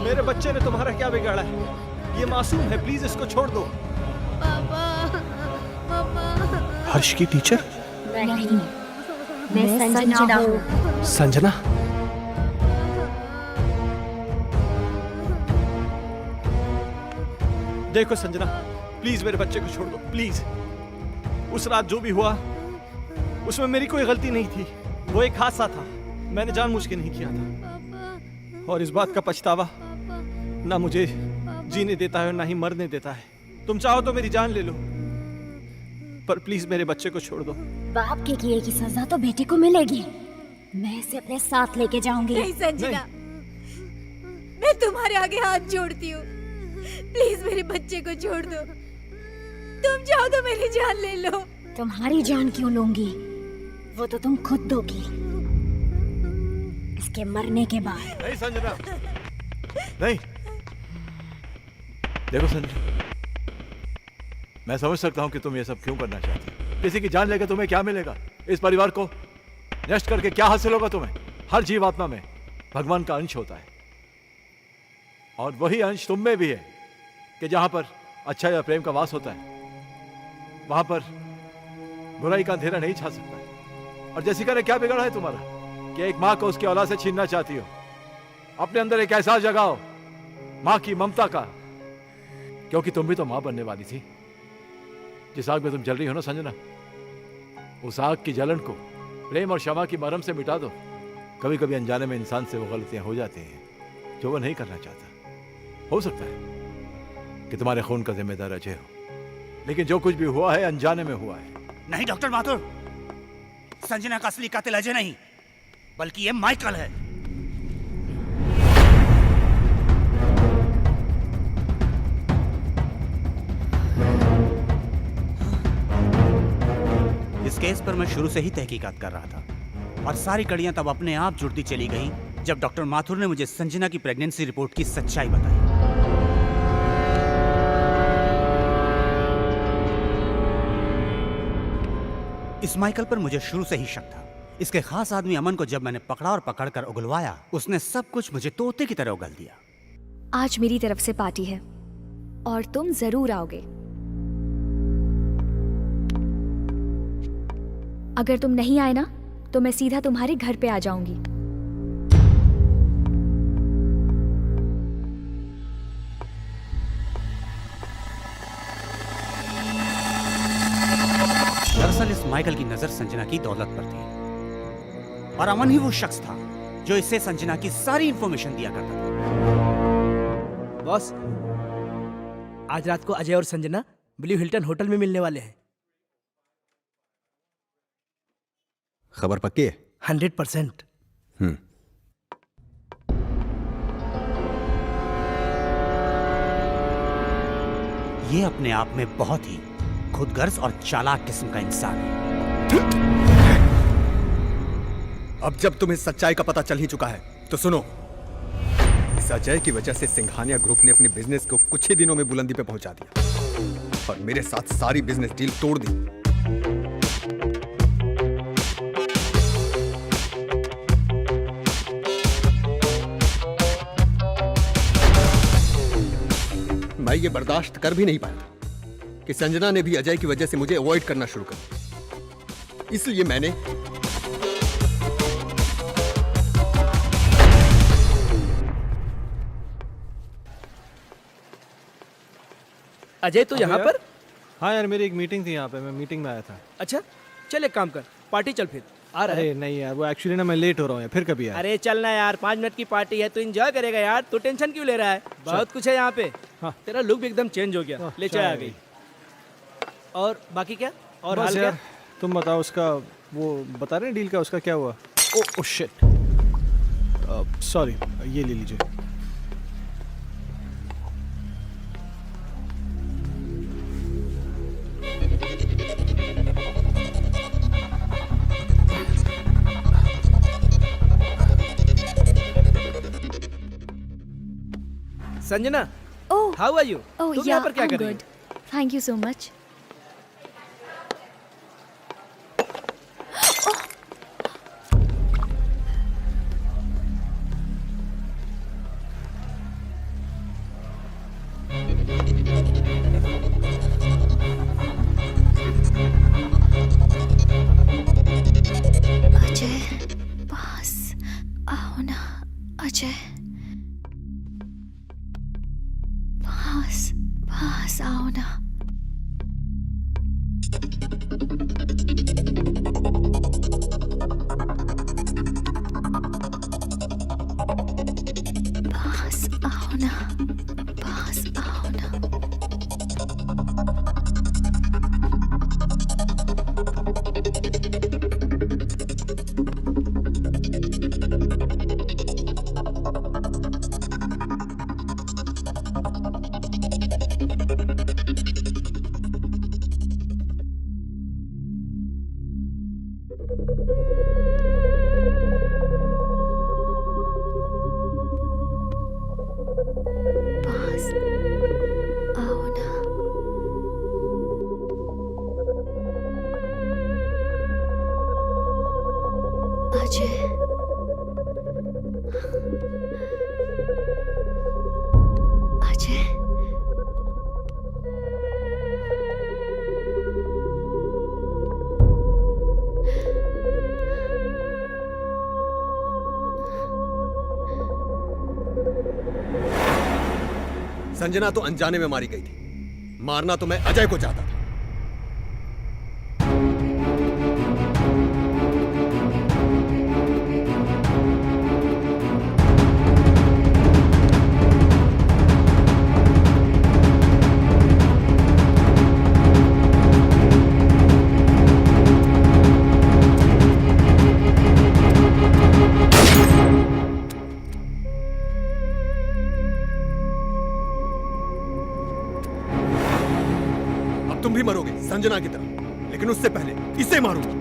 Speaker 3: मेरे बच्चे ने तुम्हारा क्या बिगाड़ा है? ये मासूम है, प्लीज इसको छोड़ दो।
Speaker 6: पापा, पापा।
Speaker 3: हर्ष की टीचर?
Speaker 12: नहीं, मैं संजना हूँ।
Speaker 3: संजना? देखो संजना, प्लीज मेरे बच्चे को छोड़ दो, प्लीज। उस रात जो भी हुआ उसमें मेरी कोई गलती नहीं थी। वो एक हादसा था, मैंने जानबूझ के नहीं किया था। और इस बात का पछतावा ना मुझे जीने देता है और ना ही मरने देता है। तुम चाहो तो मेरी जान ले लो, पर प्लीज मेरे बच्चे को छोड़ दो।
Speaker 12: बाप के किए की सजा तो बेटे को मिलेगी। मैं इसे अपने साथ लेके जाऊंगी।
Speaker 5: नहीं संजना, मैं तुम्हारे आगे हाथ जोड़ती हूँ, प्लीज मेरे बच्चे को छोड़ दो। तुम चाहो तो मेरी जान ले लो।
Speaker 12: तुम्हारी जान क्यों लूंगी? वो तो तुम खुद दोगी इसके मरने के बाद।
Speaker 11: नहीं संजना, नहीं। देखो संजना, मैं समझ सकता हूं कि तुम ये सब क्यों करना चाहती हो। किसी की जान लेकर तुम्हें क्या मिलेगा? इस परिवार को नष्ट करके क्या हासिल होगा तुम्हें? हर जीवात्मा में भगवान का अंश होता है, और वही अंश तुम में भी है कि जहां पर अच्छा या प्रेम का वास होता है, वहां पर बुराई का अंधेरा नहीं छा सकता। और जैसिका ने क्या बिगाड़ा है तुम्हारा कि एक माँ को उसकी औलाद से छीनना चाहती हो? अपने अंदर एक एहसास जगाओ माँ की ममता का, क्योंकि तुम भी तो माँ बनने वाली थी। जिस आग में तुम जल रही हो ना संजना, उस आग की जलन को प्रेम और क्षमा की मरहम से मिटा दो। कभी कभी अनजाने में इंसान से वो गलतियां हो जाती हैं जो वो नहीं करना चाहता। हो सकता है कि तुम्हारे खून का जिम्मेदार अजय हो, लेकिन जो कुछ भी हुआ है अनजाने में हुआ है।
Speaker 7: नहीं डॉक्टर माथुर, संजना का असली कातिल अजय नहीं बल्कि ये माइकल है। इस केस पर मैं शुरू से ही तहकीकात कर रहा था और सारी कड़ियां तब अपने आप जुड़ती चली गई जब डॉक्टर माथुर ने मुझे संजना की प्रेगनेंसी रिपोर्ट की सच्चाई बताई। इस माइकल पर मुझे शुरू से ही शक था। इसके खास आदमी अमन को जब मैंने पकड़ा और पकड़कर उगलवाया, उसने सब कुछ मुझे तोते की तरह उगल दिया।
Speaker 9: आज मेरी तरफ से पार्टी है और तुम जरूर आओगे। अगर तुम नहीं आए ना तो मैं सीधा तुम्हारे घर पे आ जाऊंगी।
Speaker 7: दरअसल इस माइकल की नजर संजना की दौलत पर थी और अमन ही वो शख्स था जो इससे संजना की सारी इंफॉर्मेशन दिया करता था।
Speaker 4: बॉस, आज रात को अजय और संजना ब्लू हिल्टन होटल में मिलने वाले हैं।
Speaker 10: खबर पक्की है?
Speaker 4: 100%।
Speaker 7: ये अपने आप में बहुत ही खुदगर्ज और चालाक किस्म का इंसान है।
Speaker 10: अब जब तुम्हें सच्चाई का पता चल ही चुका है तो सुनो। इस अजय की वजह से सिंघानिया ग्रुप ने अपने बिजनेस को कुछ ही दिनों में बुलंदी पे पहुंचा दिया और मेरे साथ सारी बिजनेस डील तोड़ दी। मैं ये बर्दाश्त कर भी नहीं पाया कि संजना ने भी अजय की वजह से मुझे अवॉइड करना शुरू कर दिया। इसलिए मैंने
Speaker 4: अजय तो यहाँ पर?
Speaker 3: हाँ यार, मेरी एक मीटिंग थी यहाँ पे, मैं मीटिंग में आया था।
Speaker 4: अच्छा, चल एक काम कर, पार्टी चल फिर। आ रहा है?
Speaker 3: अरे नहीं यार, वो एक्चुअली ना मैं लेट हो रहा हूँ यार, फिर कभी यार।
Speaker 4: अरे चलना यार, 5 मिनट की पार्टी है, तू एंजॉय करेगा यार। तू टेंशन क्यों ले रहा है? बहुत कुछ है यहाँ पे। हाँ। तेरा लुक भी एकदम चेंज हो गया। ले चाय आ गई। और बाकी क्या? और हाल क्या?
Speaker 3: तुम बताओ, उसका वो बता रहे हैं डील का, उसका क्या हुआ? ओ शिट, सॉरी, ये ले लीजिए।
Speaker 4: Sanjana,
Speaker 9: oh,
Speaker 4: how are you?
Speaker 9: Oh
Speaker 4: तुम यहाँ पर क्या कर रही हो?
Speaker 9: Thank you so much. Ajay, पास आओ ना। अजय, पास आओ ना। पास आओ ना, पास आओ ना। पास आओ ना। अजय, अजय,
Speaker 10: संजना तो अनजाने में मारी गई थी, मारना तो मैं अजय को चाहता था। तुम भी मरोगे संजना की तरह, लेकिन उससे पहले इसे मारूंगा।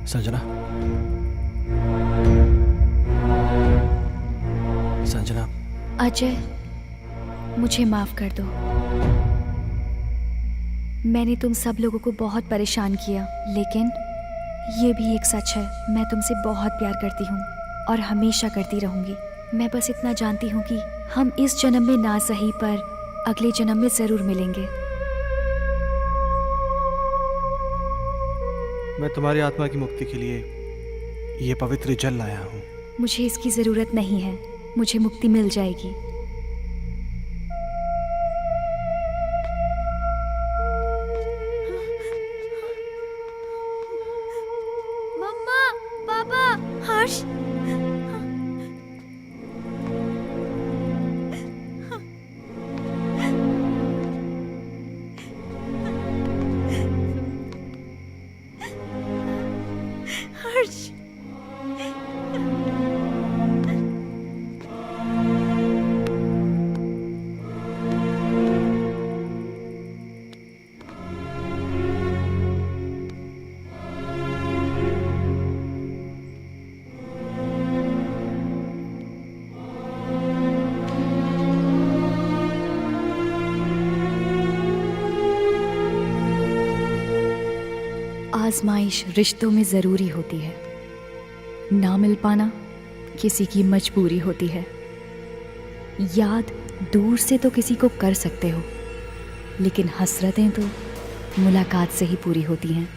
Speaker 3: संजना, संजना।
Speaker 1: अजय, मुझे माफ कर दो। मैंने तुम सब लोगों को बहुत परेशान किया, लेकिन ये भी एक सच है, मैं तुमसे बहुत प्यार करती हूँ और हमेशा करती रहूंगी। मैं बस इतना जानती हूँ कि हम इस जन्म में ना सही पर अगले जन्म में जरूर मिलेंगे।
Speaker 3: मैं तुम्हारी आत्मा की मुक्ति के लिए ये पवित्र जल लाया हूँ।
Speaker 1: मुझे इसकी जरूरत नहीं है, मुझे मुक्ति मिल जाएगी।
Speaker 8: मम्मा, पापा, हर्ष। हर्ष।
Speaker 1: आजमाइश रिश्तों में ज़रूरी होती है, ना मिल पाना किसी की मजबूरी होती है। याद दूर से तो किसी को कर सकते हो, लेकिन हसरतें तो मुलाकात से ही पूरी होती हैं।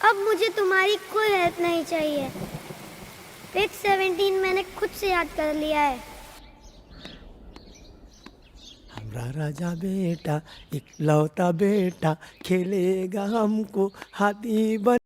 Speaker 6: अब मुझे तुम्हारी कोई हेल्प नहीं चाहिए। पेज 17 मैंने खुद से याद कर लिया है।
Speaker 16: मेरा राजा बेटा, इकलौता बेटा, खेलेगा हमको हाथी बन